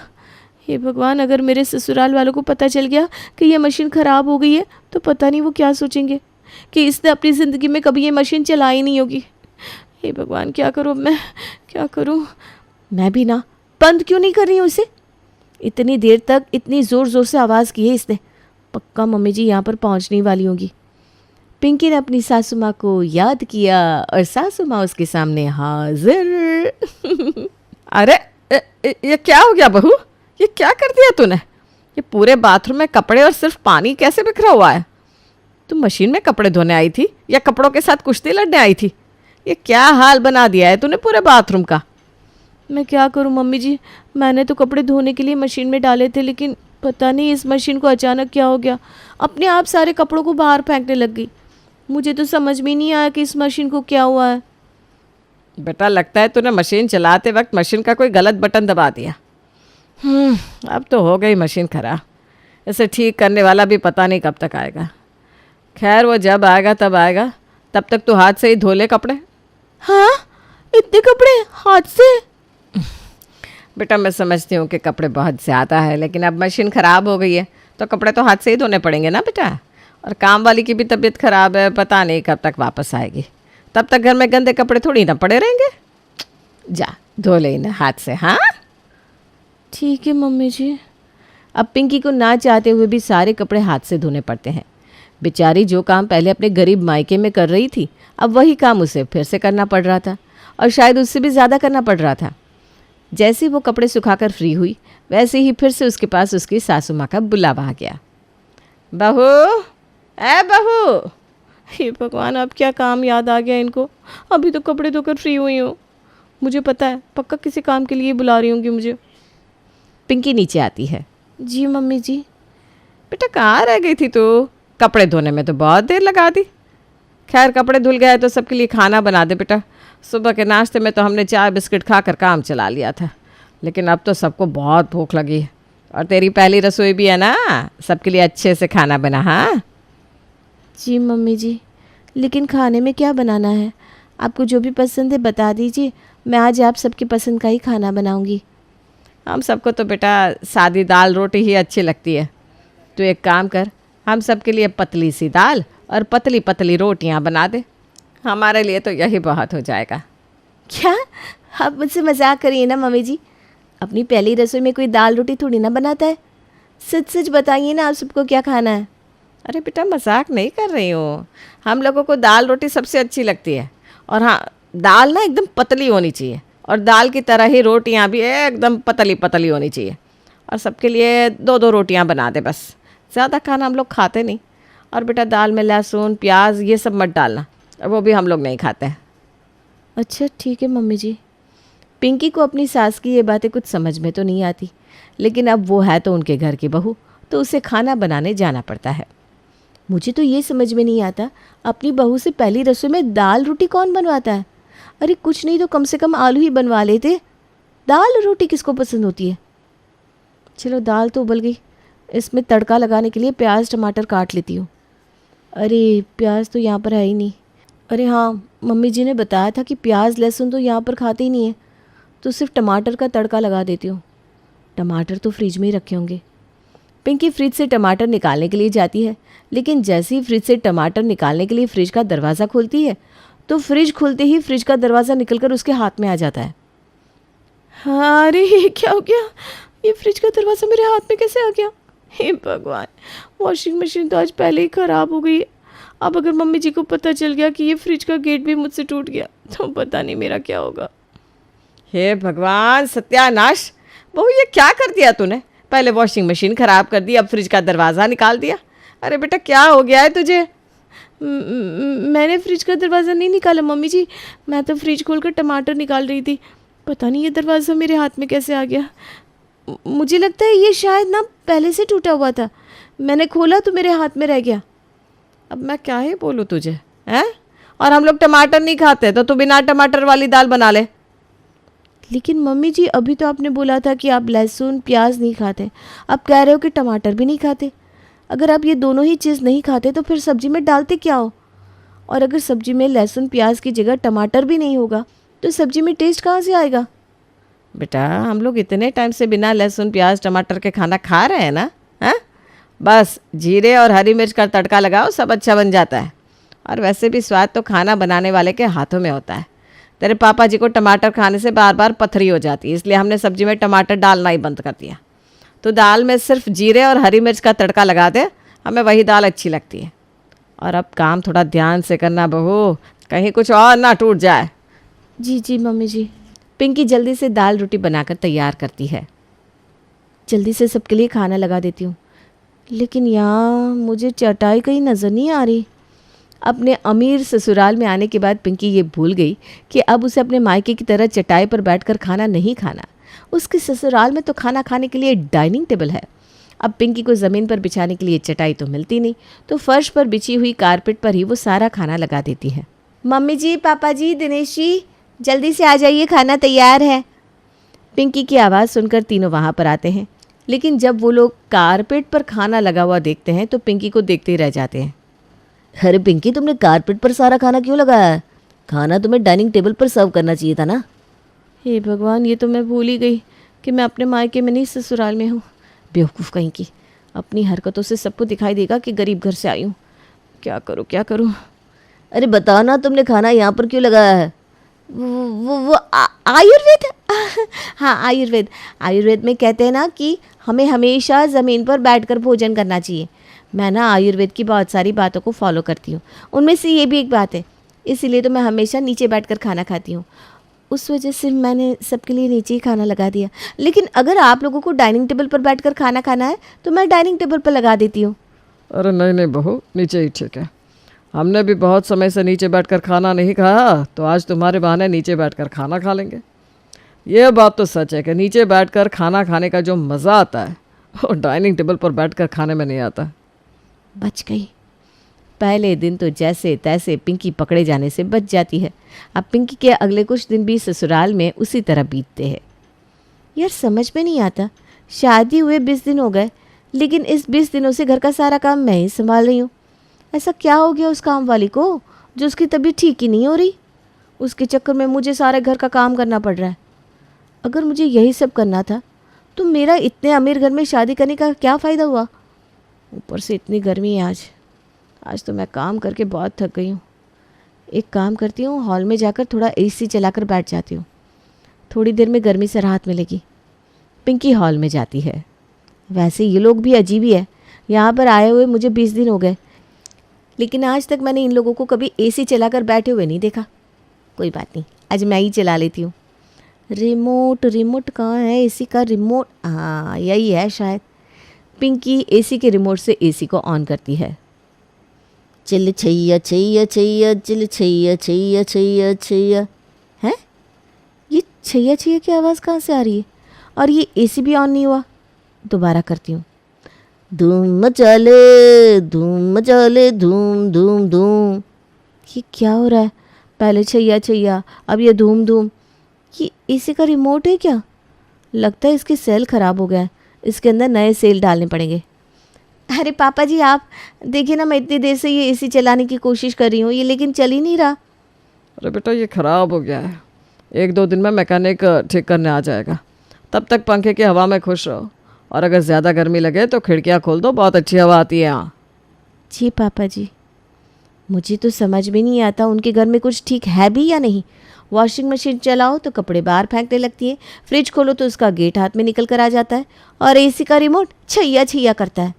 हे भगवान, अगर मेरे ससुराल वालों को पता चल गया कि ये मशीन ख़राब हो गई है तो पता नहीं वो क्या सोचेंगे कि इसने अपनी ज़िंदगी में कभी ये मशीन चलाई नहीं होगी। हे भगवान, क्या करूँ अब मैं, क्या करूँ? मैं भी ना बंद क्यों नहीं कर रही हूँ इसे? इतनी देर तक इतनी ज़ोर ज़ोर से आवाज़ की है इसने, पक्का मम्मी जी यहाँ पर पहुँचने वाली होंगी। पिंकी ने अपनी सासू माँ को याद किया और सासू माँ उसके सामने हाजिर। अरे ये क्या हो गया बहू, ये क्या कर दिया तूने? ये पूरे बाथरूम में कपड़े और सिर्फ पानी कैसे बिखरा हुआ है? तुम मशीन में कपड़े धोने आई थी या कपड़ों के साथ कुश्ती लड़ने आई थी? ये क्या हाल बना दिया है तूने पूरे बाथरूम का। मैं क्या करूं मम्मी जी, मैंने तो कपड़े धोने के लिए मशीन में डाले थे, लेकिन पता नहीं इस मशीन को अचानक क्या हो गया, अपने आप सारे कपड़ों को बाहर फेंकने लग गई। मुझे तो समझ में नहीं आया कि इस मशीन को क्या हुआ है। बेटा लगता है तूने मशीन चलाते वक्त मशीन का कोई गलत बटन दबा दिया। अब तो हो गई मशीन खराब, इसे ठीक करने वाला भी पता नहीं कब तक आएगा। खैर वो जब आएगा तब आएगा, तब तक तो हाथ से ही धो ले कपड़े। हाँ, इतने कपड़े हाथ से? बेटा मैं समझती हूँ कि कपड़े बहुत ज़्यादा है, लेकिन अब मशीन ख़राब हो गई है तो कपड़े तो हाथ से ही धोने पड़ेंगे ना बेटा। और काम वाली की भी तबीयत ख़राब है, पता नहीं कब तक वापस आएगी, तब तक घर में गंदे कपड़े थोड़ी ना पड़े रहेंगे। जा धो ले इन्हें हाथ से। हाँ ठीक है मम्मी जी। अब पिंकी को ना चाहते हुए भी सारे कपड़े हाथ से धोने पड़ते हैं। बेचारी जो काम पहले अपने गरीब मायके में कर रही थी, अब वही काम उसे फिर से करना पड़ रहा था, और शायद उससे भी ज़्यादा करना पड़ रहा था। जैसे वो कपड़े सुखाकर फ्री हुई, वैसे ही फिर से उसके पास उसकी सासू माँ का बुलावा आ गया। बहू, ए बहू। हे भगवान, अब क्या काम याद आ गया इनको? अभी तो कपड़े धोकर फ्री हुई हूँ। मुझे पता है पक्का किसी काम के लिए बुला रही होंगी मुझे। पिंकी नीचे आती है। जी मम्मी जी। बेटा कहाँ रह गई थी तू? कपड़े धोने में तो बहुत देर लगा दी। खैर कपड़े धुल गए तो सबके लिए खाना बना दे बेटा। सुबह के नाश्ते में तो हमने चाय बिस्किट खाकर काम चला लिया था, लेकिन अब तो सबको बहुत भूख लगी है, और तेरी पहली रसोई भी है ना, सबके लिए अच्छे से खाना बना। हाँ जी मम्मी जी, लेकिन खाने में क्या बनाना है? आपको जो भी पसंद है बता दीजिए, मैं आज आप सबकी पसंद का ही खाना बनाऊंगी। हम सबको तो बेटा सादी दाल रोटी ही अच्छी लगती है। तो एक काम कर, हम सबके लिए पतली सी दाल और पतली पतली रोटियां बना दे, हमारे लिए तो यही बहुत हो जाएगा। क्या आप मुझसे मजाक करिए ना मम्मी जी? अपनी पहली रसोई में कोई दाल रोटी थोड़ी ना बनाता है। सच सच बताइए ना, आप सबको क्या खाना है? अरे बेटा मजाक नहीं कर रही हूँ, हम लोगों को दाल रोटी सबसे अच्छी लगती है। और हाँ, दाल ना एकदम पतली होनी चाहिए, और दाल की तरह ही रोटियाँ भी एकदम पतली पतली होनी चाहिए। और सबके लिए 2-2 रोटियाँ बना दे बस, ज़्यादा खाना हम लोग खाते नहीं। और बेटा दाल में लहसुन प्याज ये सब मत डालना, वो भी हम लोग नहीं खाते हैं। अच्छा ठीक है मम्मी जी। पिंकी को अपनी सास की ये बातें कुछ समझ में तो नहीं आती, लेकिन अब वो है तो उनके घर की बहू, तो उसे खाना बनाने जाना पड़ता है। मुझे तो ये समझ में नहीं आता, अपनी बहू से पहली रसोई में दाल रोटी कौन बनवाता है? अरे कुछ नहीं तो कम से कम आलू ही बनवा लेते, दाल रोटी किसको पसंद होती है? चलो दाल तो उबल गई, इसमें तड़का लगाने के लिए प्याज टमाटर काट लेती हूँ। अरे प्याज तो यहाँ पर है ही नहीं। अरे हाँ, मम्मी जी ने बताया था कि प्याज लहसुन तो यहाँ पर खाते ही नहीं है, तो सिर्फ टमाटर का तड़का लगा देती हूँ। टमाटर तो फ्रिज में ही रखे होंगे। पिंकी फ्रिज से टमाटर निकालने के लिए जाती है, लेकिन जैसे ही फ्रिज से टमाटर निकालने के लिए फ्रिज का दरवाज़ा खोलती है, तो फ्रिज खुलते ही फ्रिज का दरवाज़ा निकलकर उसके हाथ में आ जाता है। हाँ, अरे ये क्या हो गया? ये फ्रिज का दरवाज़ा मेरे हाथ में कैसे आ गया? हे भगवान, वॉशिंग मशीन तो आज पहले ही ख़राब हो गई है। अब अगर मम्मी जी को पता चल गया कि ये फ्रिज का गेट भी मुझसे टूट गया, तो पता नहीं मेरा क्या होगा। हे भगवान, सत्यानाश! बहू ये क्या कर दिया तूने? पहले वॉशिंग मशीन ख़राब कर दी, अब फ्रिज का दरवाज़ा निकाल दिया। अरे बेटा क्या हो गया है तुझे? मैंने फ्रिज का दरवाज़ा नहीं निकाला मम्मी जी, मैं तो फ्रिज खोलकर टमाटर निकाल रही थी। पता नहीं ये दरवाज़ा मेरे हाथ में कैसे आ गया। मुझे लगता है ये शायद ना पहले से टूटा हुआ था, मैंने खोला तो मेरे हाथ में रह गया। अब मैं क्या ही बोलूँ तुझे, हैं? और हम लोग टमाटर नहीं खाते, तो तू बिना टमाटर वाली दाल बना ले। लेकिन मम्मी जी अभी तो आपने बोला था कि आप लहसुन प्याज नहीं खाते, अब कह रहे हो कि टमाटर भी नहीं खाते। अगर आप ये दोनों ही चीज़ नहीं खाते तो फिर सब्जी में डालते क्या हो? और अगर सब्जी में लहसुन प्याज की जगह टमाटर भी नहीं होगा तो सब्जी में टेस्ट कहाँ से आएगा? बेटा हम लोग इतने टाइम से बिना लहसुन प्याज टमाटर के खाना खा रहे हैं ना, हैं? बस जीरे और हरी मिर्च का तड़का लगाओ, सब अच्छा बन जाता है। और वैसे भी स्वाद तो खाना बनाने वाले के हाथों में होता है। तेरे पापा जी को टमाटर खाने से बार बार पथरी हो जाती है, इसलिए हमने सब्जी में टमाटर डालना ही बंद कर दिया। तो दाल में सिर्फ जीरे और हरी मिर्च का तड़का लगा दे, हमें वही दाल अच्छी लगती है। और अब काम थोड़ा ध्यान से करना बहू, कहीं कुछ और ना टूट जाए। जी जी मम्मी जी। पिंकी जल्दी से दाल रोटी बनाकर तैयार करती है। जल्दी से सबके लिए खाना लगा देती हूँ। लेकिन यहाँ मुझे चटाई कहीं नज़र नहीं आ रही। अपने अमीर ससुराल में आने के बाद पिंकी ये भूल गई कि अब उसे अपने मायके की तरह चटाई पर बैठकर खाना नहीं खाना। उसके ससुराल में तो खाना खाने के लिए डाइनिंग टेबल है। अब पिंकी को ज़मीन पर बिछाने के लिए चटाई तो मिलती नहीं, तो फर्श पर बिछी हुई कारपेट पर ही वो सारा खाना लगा देती है। मम्मी जी, पापा जी, दिनेश जी, जल्दी से आ जाइए, खाना तैयार है। पिंकी की आवाज़ सुनकर तीनों वहाँ पर आते हैं, लेकिन जब वो लोग कारपेट पर खाना लगा हुआ देखते हैं तो पिंकी को देखते ही रह जाते हैं। अरे पिंकी, तुमने कारपेट पर सारा खाना क्यों लगाया है? खाना तुम्हें डाइनिंग टेबल पर सर्व करना चाहिए था ना। हे भगवान, ये तो मैं भूल ही गई कि मैं अपने मायके में नहीं ससुराल में हूँ। बेवकूफ़ कहीं की, अपनी हरकतों से सबको दिखाई देगा कि गरीब घर से आई हूँ। क्या करूँ क्या करूँ? अरे बताओ ना, तुमने खाना यहाँ पर क्यों लगाया है? वो आयुर्वेद। हाँ, आयुर्वेद में कहते हैं ना कि हमें हमेशा ज़मीन पर बैठकर भोजन करना चाहिए। मैं ना आयुर्वेद की बहुत सारी बातों को फॉलो करती हूँ, उनमें से ये भी एक बात है। इसीलिए तो मैं हमेशा नीचे बैठकर खाना खाती हूँ। उस वजह से मैंने सबके लिए नीचे ही खाना लगा दिया। लेकिन अगर आप लोगों को डाइनिंग टेबल पर बैठकर खाना खाना है तो मैं डाइनिंग टेबल पर लगा देती हूँ। अरे नहीं नहीं बहू, नीचे ही ठीक है। हमने भी बहुत समय से नीचे बैठकर खाना नहीं खाया, तो आज तुम्हारे बहाने नीचे बैठकर खाना खा लेंगे। ये बात तो सच है कि नीचे बैठकर खाना खाने का जो मज़ा आता है वो डाइनिंग टेबल पर बैठकर खाने में नहीं आता। बच गई। पहले दिन तो जैसे तैसे पिंकी पकड़े जाने से बच जाती है। अब पिंकी के अगले कुछ दिन भी ससुराल में उसी तरह बीतते हैं। यार समझ में नहीं आता, शादी हुए 20 दिन हो गए, लेकिन इस 20 दिनों से घर का सारा काम मैं ही संभाल रही हूँ। ऐसा क्या हो गया उस काम वाली को जो उसकी तबीयत ठीक ही नहीं हो रही? उसके चक्कर में मुझे सारे घर का काम करना पड़ रहा है। अगर मुझे यही सब करना था तो मेरा इतने अमीर घर में शादी करने का क्या फ़ायदा हुआ? ऊपर से इतनी गर्मी है आज तो मैं काम करके बहुत थक गई हूँ। एक काम करती हूँ, हॉल में जाकर थोड़ा एसी चलाकर बैठ जाती हूँ, थोड़ी देर में गर्मी से राहत मिलेगी। पिंकी हॉल में जाती है। वैसे ये लोग भी अजीब ही है, यहाँ पर आए हुए मुझे 20 दिन हो गए, लेकिन आज तक मैंने इन लोगों को कभी एसी चलाकर बैठे हुए नहीं देखा। कोई बात नहीं, आज मैं ही चला लेती हूँ। रिमोट कहाँ है एसी का रिमोट? हाँ, यही है शायद। पिंकी एसी के रिमोट से एसी को ऑन करती है। Chill Chaiyya Chaiyya Chaiyya, chill Chaiyya Chaiyya Chaiyya Chaiyya. हैं? ये छैया छैया की आवाज़ कहाँ से आ रही है? और ये एसी भी ऑन नहीं हुआ। दोबारा करती हूँ। धूम मचाले धूम मचाले धूम धूम धूम। ये क्या हो रहा है? पहले छैया छैया, अब ये धूम धूम। ये एसी का रिमोट है क्या? लगता है इसकी सेल ख़राब हो गया है, इसके अंदर नए सेल डालने पड़ेंगे। अरे पापा जी, आप देखिए ना, मैं इतनी देर से ये एसी चलाने की कोशिश कर रही हूँ, ये लेकिन चल ही नहीं रहा। अरे बेटा, ये ख़राब हो गया है, 1-2 दिन में मैकेनिक ठीक करने आ जाएगा। तब तक पंखे की हवा में खुश रहो, और अगर ज़्यादा गर्मी लगे तो खिड़कियाँ खोल दो, बहुत अच्छी हवा आती है यहाँ। जी पापा जी। मुझे तो समझ में नहीं आता उनके घर में कुछ ठीक है भी या नहीं। वॉशिंग मशीन चलाओ तो कपड़े बाहर फेंकने लगती है, फ्रिज खोलो तो उसका गेट हाथ में निकल कर आ जाता है, और एसी का रिमोट छैया छैया करता है।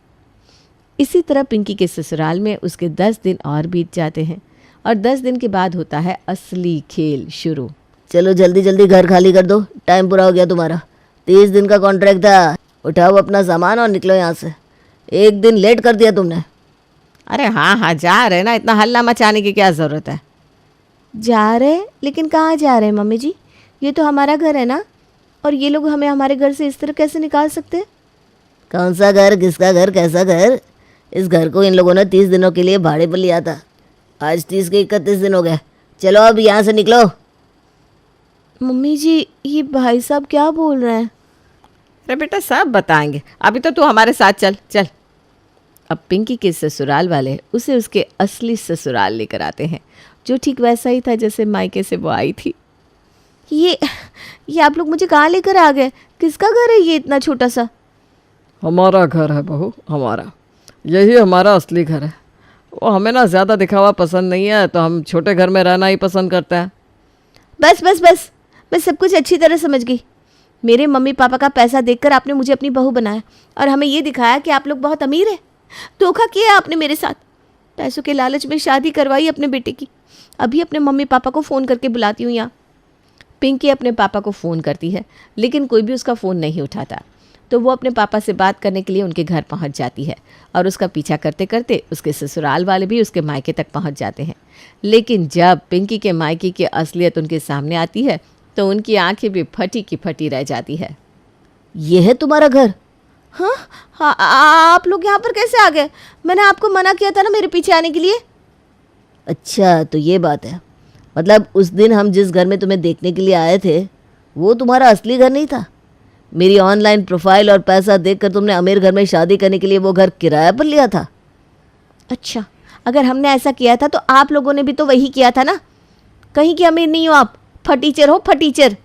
इसी तरह पिंकी के ससुराल में उसके 10 दिन और बीत जाते हैं, और 10 दिन के बाद होता है असली खेल शुरू। चलो जल्दी जल्दी घर खाली कर दो, टाइम पूरा हो गया तुम्हारा। 30 दिन का कॉन्ट्रैक्ट था। उठाओ अपना सामान और निकलो यहाँ से। 1 दिन लेट कर दिया तुमने। अरे हाँ, जा रहे ना, इतना हल्ला मचाने की क्या ज़रूरत है? जा रहे? लेकिन कहाँ जा रहे हैं मम्मी जी? ये तो हमारा घर है ना, और ये लोग हमें हमारे घर से इस तरह कैसे निकाल सकते हैं? कौन सा घर, किसका घर, कैसा घर? इस घर को इन लोगों ने 30 दिनों के लिए भाड़े पर लिया था। आज 30 के 31 दिन हो गए। चलो अब यहाँ से निकलो। मम्मी जी, ये भाई साहब क्या बोल रहे हैं? अरे बेटा सब बताएंगे, अभी तो तू हमारे साथ चल चल। अब पिंकी के ससुराल वाले उसे उसके असली ससुराल लेकर आते हैं, जो ठीक वैसा ही था जैसे मायके से वो आई थी। ये आप लोग मुझे कहाँ लेकर आ गए? किसका घर है ये इतना छोटा सा? हमारा घर है बहू, हमारा। यही हमारा असली घर है। वो हमें ना ज़्यादा दिखावा पसंद नहीं है, तो हम छोटे घर में रहना ही पसंद करते हैं। बस बस बस, मैं सब कुछ अच्छी तरह समझ गई। मेरे मम्मी पापा का पैसा देखकर आपने मुझे अपनी बहू बनाया और हमें ये दिखाया कि आप लोग बहुत अमीर हैं। धोखा किया आपने मेरे साथ। पैसों के लालच में शादी करवाई अपने बेटे की। अभी अपने मम्मी पापा को फ़ोन करके बुलाती हूँ यहाँ। पिंकी अपने पापा को फ़ोन करती है, लेकिन कोई भी उसका फ़ोन नहीं उठाता। तो वो अपने पापा से बात करने के लिए उनके घर पहुंच जाती है और उसका पीछा करते करते उसके ससुराल वाले भी उसके मायके तक पहुंच जाते हैं। लेकिन जब पिंकी के मायके की असलियत उनके सामने आती है तो उनकी आंखें भी फटी की फटी रह जाती है। ये है तुम्हारा घर? हाँ हाँ, आप लोग यहाँ पर कैसे आ गए? मैंने आपको मना किया था ना मेरे पीछे आने के लिए। अच्छा, तो ये बात है। मतलब उस दिन हम जिस घर में तुम्हें देखने के लिए आए थे वो तुम्हारा असली घर नहीं था। मेरी ऑनलाइन प्रोफाइल और पैसा देखकर तुमने अमीर घर में शादी करने के लिए वो घर किराए पर लिया था। अच्छा, अगर हमने ऐसा किया था तो आप लोगों ने भी तो वही किया था ना। कहीं की अमीर नहीं हो आप, फटीचर हो, फटीचर।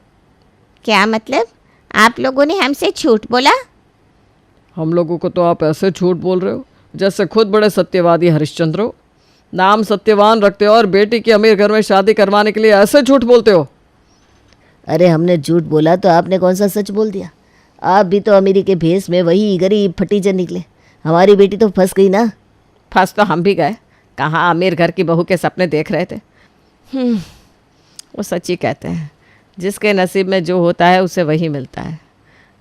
क्या मतलब? आप लोगों ने हमसे झूठ बोला? हम लोगों को तो आप ऐसे झूठ बोल रहे हो जैसे खुद बड़े सत्यवादी हरिश्चंद्र हो। नाम सत्यवान रखते हो और बेटी की अमीर घर में शादी करवाने के लिए ऐसे झूठ बोलते हो। अरे हमने झूठ बोला तो आपने कौन सा सच बोल दिया? आप भी तो अमीरी के भेस में वही गरीब फटीचर निकले। हमारी बेटी तो फंस गई ना। फंस तो हम भी गए। कहाँ अमीर घर की बहू के सपने देख रहे थे। वो सच्ची कहते हैं, जिसके नसीब में जो होता है उसे वही मिलता है।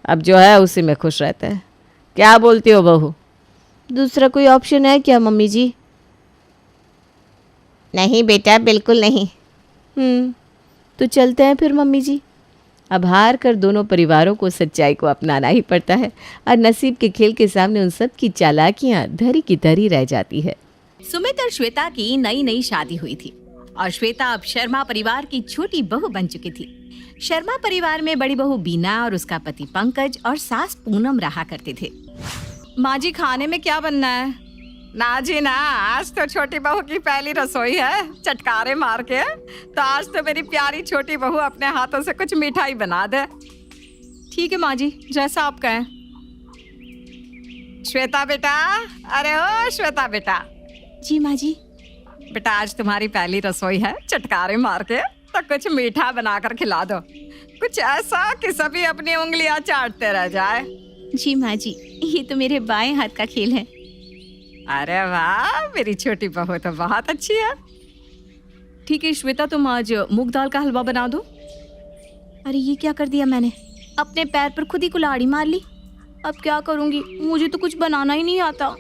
अब जो है उसी में खुश रहते हैं। क्या बोलती हो बहू? दूसरा कोई ऑप्शन है क्या मम्मी जी? नहीं बेटा, बिल्कुल नहीं। तो चलते हैं फिर मम्मी जी। अब हार कर दोनों परिवारों को सच्चाई को अपनाना ही पड़ता है और नसीब के खेल के सामने उन सब की चालाकियां धरी की धरी रह जाती है। सुमित और श्वेता की नई नई शादी हुई थी और श्वेता अब शर्मा परिवार की छोटी बहू बन चुकी थी। शर्मा परिवार में बड़ी बहू बीना और उसका पति पंकज और सास पूनम रहा करते थे। माँ जी, खाने में क्या बनना है? ना जी ना, आज तो छोटी बहू की पहली रसोई है, चटकारे मार के। तो आज तो मेरी प्यारी छोटी बहू अपने हाथों से कुछ मिठाई बना दे। ठीक है माँ जी, जैसा आप कहें। श्वेता बेटा, अरे ओ श्वेता बेटा। जी माँ जी। बेटा आज तुम्हारी पहली रसोई है, चटकारे मार के तो कुछ मीठा बनाकर खिला दो। कुछ ऐसा कि सभी अपनी उंगलियां चाटते रह जाए। जी माँ जी, ये तो मेरे बाएं हाथ का खेल है। अरे वाह, मेरी छोटी बहू तो बहुत अच्छी है। ठीक है श्वेता, तुम आज मूंग दाल का हलवा बना दो। अरे ये क्या कर दिया मैंने? अपने पैर पर खुद ही कुल्हाड़ी मार ली। अब क्या करूँगी? मुझे तो कुछ बनाना ही नहीं आता।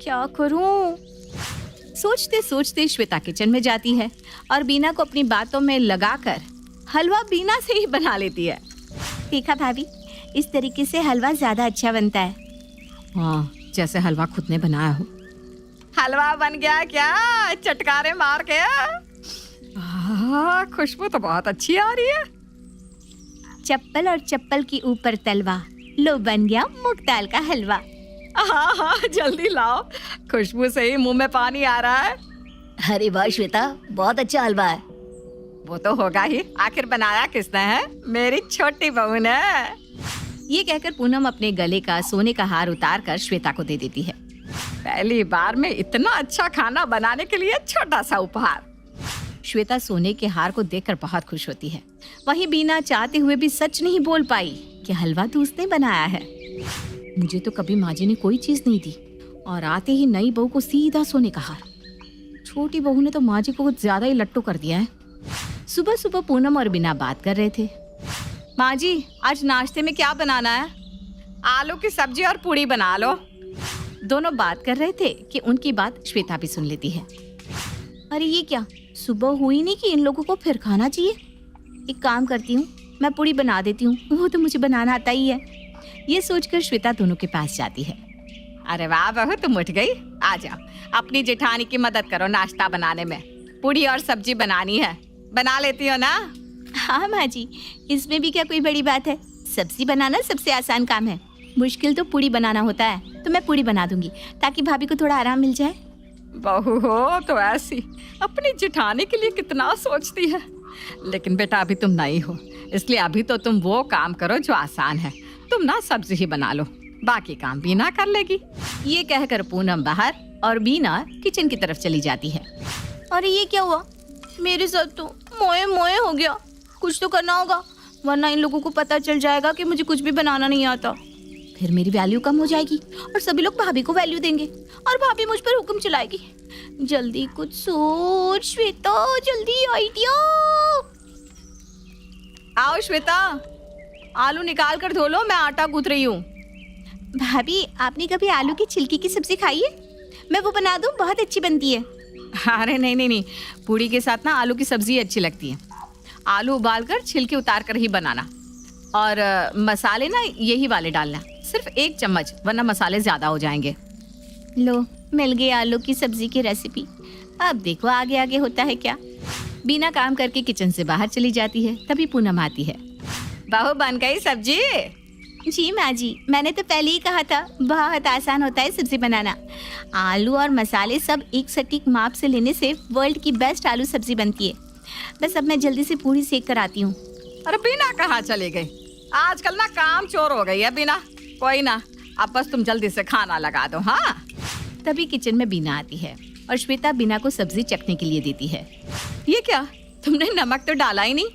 क्या करूँ? सोचते सोचते श्वेता किचन में जाती है और बीना को अपनी बातों में लगाकर हलवा बीना से ही बना लेती है। देखा भाभी, इस तरीके से हलवा ज्यादा अच्छा बनता है। हाँ, जैसे हलवा खुद ने बनाया हो। हलवा बन गया क्या चटकारे मार के? खुशबू तो बहुत अच्छी आ रही है। चप्पल और चप्पल की ऊपर तलवा, लो बन गया मूंग दाल का हलवा। हाँ हाँ, जल्दी लाओ, खुशबू से ही मुंह में पानी आ रहा है। अरे वाह श्वेता, बहुत अच्छा हलवा है। वो तो होगा ही, आखिर बनाया किसने है? मेरी छोटी बहू ने। ये कहकर पूनम अपने गले का सोने का हार उतार कर श्वेता को दे देती है। पहली बार में इतना अच्छा खाना बनाने के लिए छोटा सा उपहार। श्वेता सोने के हार को देखकर बहुत खुश होती है। वहीं बीना चाहते हुए भी सच नहीं बोल पाई कि हलवा तो उसने बनाया है। मुझे तो कभी माँ जी ने कोई चीज नहीं दी और आते ही नई बहू को सीधा सोने का हार। छोटी बहू ने तो माँ जी को कुछ ज्यादा ही लट्टू कर दिया है। सुबह सुबह पूनम और बीना बात कर रहे थे। माँ जी, आज नाश्ते में क्या बनाना है? आलू की सब्जी और पूड़ी बना लो। दोनों बात कर रहे थे कि उनकी बात श्वेता भी सुन लेती है। अरे ये क्या, सुबह हुई नहीं कि इन लोगों को फिर खाना चाहिए। एक काम करती हूँ, मैं पूड़ी बना देती हूँ, वो तो मुझे बनाना आता ही है। ये सोचकर श्वेता दोनों के पास जाती है। अरे वाह बहू, तुम उठ गई। आ जाओ, अपनी जेठानी की मदद करो नाश्ता बनाने में। पूड़ी और सब्जी बनानी है, बना लेती हो ना? हाँ माँ जी, इसमें भी क्या कोई बड़ी बात है। सब्जी बनाना सबसे आसान काम है, मुश्किल तो पूड़ी बनाना होता है। तो मैं पूड़ी बना दूंगी ताकि भाभी को थोड़ा आराम मिल जाए। बहू हो तो ऐसी, अपनी जेठानी के लिए कितना सोचती है। लेकिन बेटा अभी तुम नहीं हो, इसलिए अभी तो तुम वो काम करो जो आसान है। तुम ना सब्जी ही बना लो, बाकी काम बीना कर लेगी। ये कहकर पूनम बाहर और बीना किचन की तरफ चली जाती है। अरे ये क्या हुआ, मेरे साथ तो मोए मोए हो गया। कुछ तो करना होगा, वरना इन लोगों को पता चल जाएगा कि मुझे कुछ भी बनाना नहीं आता। फिर मेरी वैल्यू कम हो जाएगी और सभी लोग भाभी को वैल्यू देंगे और भाभी मुझ पर हुक्म चलाएगी। जल्दी कुछ सोच श्वेता, जल्दी आइडिया। आओ श्वेता, आलू निकाल कर धो लो, मैं आटा गूंथ रही हूँ। भाभी आपने कभी आलू की छिलकी की सब्जी खाई है? मैं वो बना दूँ, बहुत अच्छी बनती है। अरे नहीं, पूड़ी के साथ ना आलू की सब्जी अच्छी लगती है। आलू उबाल कर छिलके उतार कर ही बनाना, और मसाले ना यही वाले डालना, सिर्फ 1 चम्मच, वरना मसाले ज़्यादा हो जाएंगे। लो, मिल गई आलू की सब्जी की रेसिपी। अब देखो आगे आगे होता है क्या। बीना काम करके किचन से बाहर चली जाती है, तभी पूनम आती है। बहू बन गई सब्जी? जी माँ जी, मैंने तो पहले ही कहा था बहुत आसान होता है सब्जी बनाना। आलू और मसाले सब एक सटीक माप से लेने से वर्ल्ड की बेस्ट आलू सब्जी बनती है। बस अब मैं जल्दी से पूरी सेक कर आती हूँ। अरे बीना कहाँ चली गई? आजकल ना काम चोर हो गई है बीना। कोई ना, अब बस तुम जल्दी से खाना लगा दो। हाँ। तभी किचन में बीना आती है और श्वेता बीना को सब्जी चखने के लिए देती है। ये क्या, तुमने नमक तो डाला ही नहीं?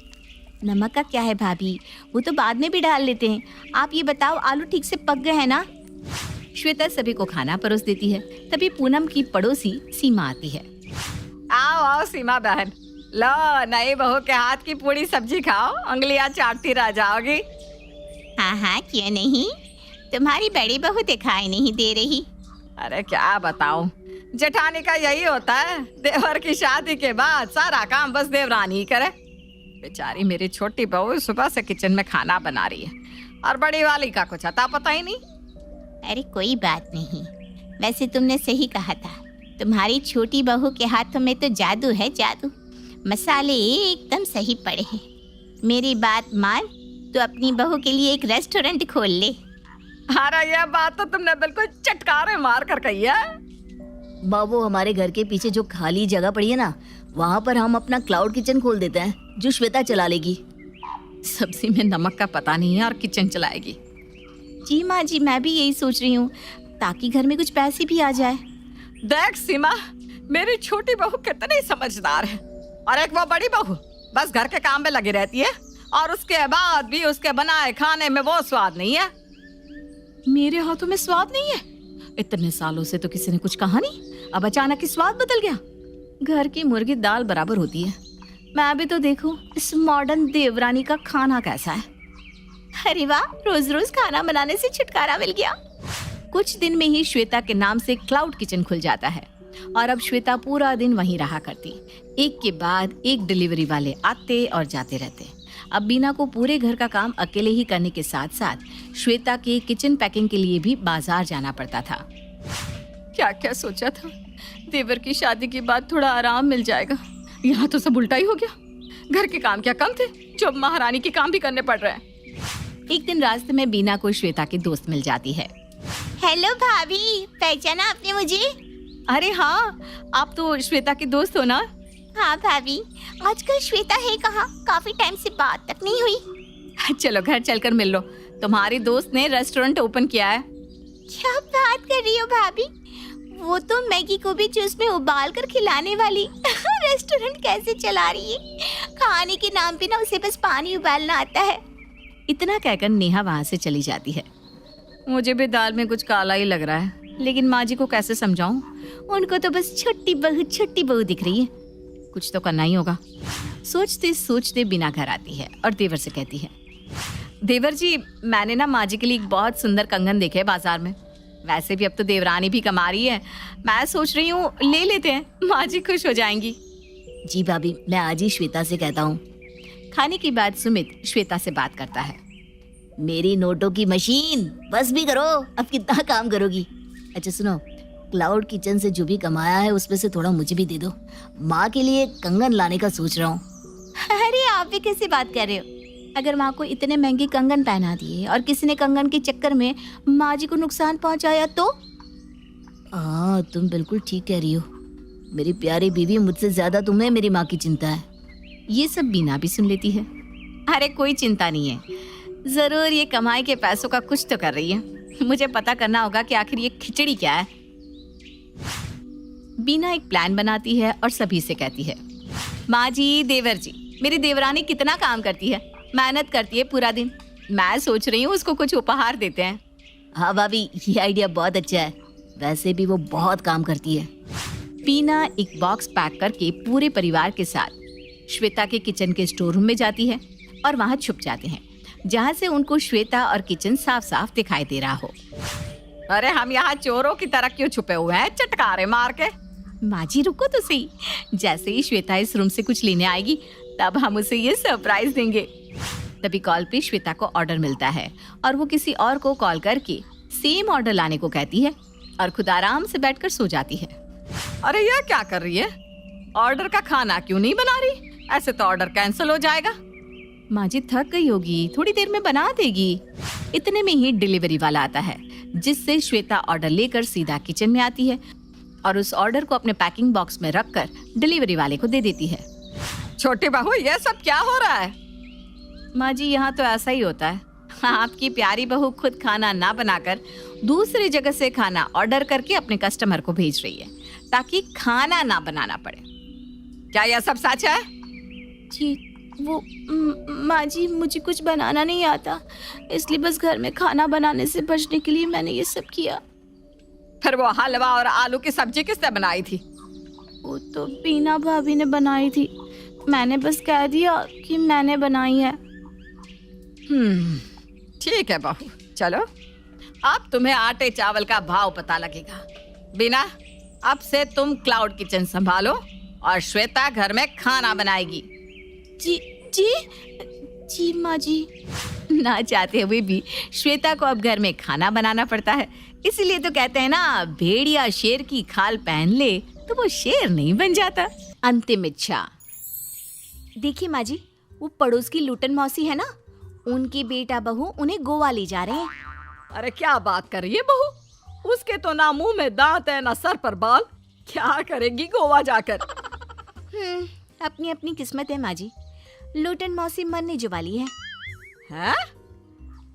नमक का क्या है भाभी, वो तो बाद में भी डाल लेते हैं। आप ये बताओ आलू ठीक से पक गए हैं ना? श्वेता सभी को खाना परोस देती है। तभी पूनम की पड़ोसी सीमा आती है। आओ आओ सीमा बहन, लो नई बहू के हाथ की पूरी सब्जी खाओ, उंगलियां चाटती रह जाओगी। हाँ हाँ, क्यों नहीं। तुम्हारी बड़ी बहू दिखाई नहीं दे रही। अरे क्या बताऊं, जेठानी का यही होता है, देवर की शादी के बाद सारा काम बस देवरानी ही करे। बेचारी मेरी छोटी बहू सुबह से किचन में खाना बना रही है और बड़ी वाली का कुछ अता पता ही नहीं। अरे कोई बात नहीं, वैसे तुमने सही कहा था, तुम्हारी छोटी बहू के हाथों में तो जादू है, जादू। मसाले एकदम सही पड़े हैं। मेरी बात मान, तो अपनी बहू के लिए एक रेस्टोरेंट खोल ले। अरे ये बात तो तुमने बिल्कुल चटकारे मार कर कही है। बाबू, हमारे घर के पीछे जो खाली जगह पड़ी है ना, वहाँ पर हम अपना क्लाउड किचन खोल देते हैं, जो श्वेता चला लेगी। सब्जी में नमक का पता नहीं है और किचन चलाएगी। जी माँ जी, मैं भी यही सोच रही हूँ, ताकि घर में कुछ पैसे भी आ जाए। देख सीमा, मेरी छोटी बहू कितनी समझदार है, और एक वो बड़ी बहू बस घर के काम में लगी रहती है, और उसके बाद भी उसके बनाए खाने में वो स्वाद नहीं है। मेरे हाथों में स्वाद नहीं है? इतने सालों से तो किसी ने कुछ कहा नहीं, अब अचानक ही स्वाद बदल गया। घर की मुर्गी दाल बराबर होती है। मैं भी तो देखूं इस मॉडर्न देवरानी का खाना कैसा है। अरे वाह, रोज रोज खाना बनाने से छुटकारा मिल गया। कुछ दिन में ही श्वेता के नाम से क्लाउड किचन खुल जाता है और अब श्वेता पूरा दिन वहीं रहा करती। एक के बाद एक डिलीवरी वाले आते और जाते रहते। अब बीना को पूरे घर का काम अकेले ही करने के साथ साथ श्वेता के किचन पैकिंग के लिए भी बाजार जाना पड़ता था। क्या क्या सोचा था, देवर की शादी के बाद थोड़ा आराम मिल जाएगा, यहाँ तो सब उल्टा ही हो गया। घर के काम क्या कम थे, जो महारानी के काम भी करने पड़ रहे हैं। एक दिन रास्ते में बीना को श्वेता की दोस्त मिल जाती है। हेलो भाभी, पहचाना आपने मुझे? अरे हाँ, आप तो श्वेता की दोस्त हो ना? हाँ भाभी, आजकल श्वेता है कहाँ, काफी टाइम से बात तक नहीं हुई। चलो घर चलकर मिल लो, तुम्हारी दोस्त ने रेस्टोरेंट ओपन किया है। क्या बात कर रही हो भाभी, वो तो मैगी को भी जूस में उबाल कर खिलाने वाली रेस्टोरेंट कैसे चला रही है। खाने के नाम पे ना उसे बस पानी उबालना आता है। इतना कहकर नेहा वहाँ से चली जाती है। मुझे भी दाल में कुछ काला ही लग रहा है, लेकिन माँ जी को कैसे समझाऊं, उनको तो बस छोटी बहू दिख रही है। कुछ तो करना ही होगा। सोचते सोचते बीना घर आती है और देवर से कहती है, देवर जी, मैंने ना माँ जी के लिए एक बहुत सुंदर कंगन देखे है बाजार में। वैसे भी अब तो देवरानी भी कमा रही है, मैं सोच रही हूँ ले लेते हैं, माँ जी खुश हो जाएंगी। जी भाभी, मैं आज ही श्वेता से कहता हूँ। खाने के बाद सुमित श्वेता से बात करता है। मेरी नोटों की मशीन, बस भी करो, अब कितना काम करोगी। अच्छा सुनो, क्लाउड किचन से जो भी कमाया है उसमें से थोड़ा मुझे भी दे दो। माँ के लिए कंगन लाने का सोच रहा हूँ। अरे आप भी कैसी बात कर रहे हो? अगर माँ को इतने महंगे कंगन पहना दिए और किसी ने कंगन के चक्कर में माँ जी को नुकसान पहुँचाया तो? हाँ, तुम बिल्कुल ठीक कह रही हो। मेरी प्यारी बीवी, मुझसे ज्यादा तुम्हें मेरी माँ की चिंता है। ये सब बीना भी सुन लेती है। अरे कोई चिंता नहीं है, जरूर ये कमाई के पैसों का कुछ तो कर रही है। मुझे पता करना होगा कि आखिर ये खिचड़ी क्या है। बीना एक प्लान बनाती है और सभी से कहती है, माँ जी, देवर जी, मेरी देवरानी कितना काम करती है, मेहनत करती है पूरा दिन। मैं सोच रही हूँ उसको कुछ उपहार देते हैं। हाँ भाभी, ये आइडिया बहुत अच्छा है। वैसे भी वो बहुत काम करती है। बीना एक बॉक्स पैक करके पूरे परिवार के साथ श्वेता के किचन के स्टोर रूम में जाती है और वहां छुप जाते हैं, जहां से उनको श्वेता और किचन साफ साफ दिखाई दे रहा हो। अरे हम यहाँ चोरों की तरह क्यों छुपे हुए हैं, चटकारे मार के? माँ जी रुको तो सही, जैसे ही श्वेता इस रूम से कुछ लेने आएगी तब हम उसे ये सरप्राइज देंगे। तभी कॉल पे श्वेता को ऑर्डर मिलता है और वो किसी और को कॉल करके सेम ऑर्डर लाने को कहती है और खुद आराम से बैठकर सो जाती है। अरे ये क्या कर रही है? ऑर्डर का खाना क्यों नहीं बना रही? ऐसे तो ऑर्डर कैंसिल हो जाएगा। माँ जी थक गई होगी, थोड़ी देर में बना देगी। इतने में ही डिलीवरी वाला आता है, जिससे श्वेता ऑर्डर लेकर सीधा किचन में आती है और उस ऑर्डर को अपने पैकिंग बॉक्स में रखकर डिलीवरी वाले को दे देती है। छोटी बहू, ये सब क्या हो रहा है? माँ जी यहाँ तो ऐसा ही होता है। आपकी प्यारी बहू खुद खाना ना बनाकर दूसरी जगह से खाना ऑर्डर करके अपने कस्टमर को भेज रही है ताकि खाना ना बनाना पड़े। क्या यह सब सच है? जी वो माँ जी, मुझे कुछ बनाना नहीं आता, इसलिए बस घर में खाना बनाने से बचने के लिए मैंने ये सब किया। फिर वो हलवा और आलू की सब्जी किसने बनाई थी? वो तो बीना भाभी ने बनाई थी, मैंने बस कह दिया कि मैंने बनाई है। ठीक है बहू, चलो अब तुम्हें आटे चावल का भाव पता लगेगा। बिना, अब से तुम क्लाउड किचन संभालो और श्वेता घर में खाना बनाएगी। जी जी जी माँ जी। ना चाहते हुए भी श्वेता को अब घर में खाना बनाना पड़ता है। इसीलिए तो कहते हैं ना, भेड़िया शेर की खाल पहन ले तो वो शेर नहीं बन जाता। अंतिम इच्छा। देखिए माँ जी, वो पड़ोस की लूटन मौसी है ना, उनके बेटा बहू उन्हें गोवा ले जा रहे हैं। अरे क्या बात कर रही है बहू? उसके तो ना मुंह में दांत है ना सर पर बाल, क्या करेगी गोवा जाकर? अपनी अपनी किस्मत है माँ जी, लूटन मौसी मरने जो वाली है। हैं?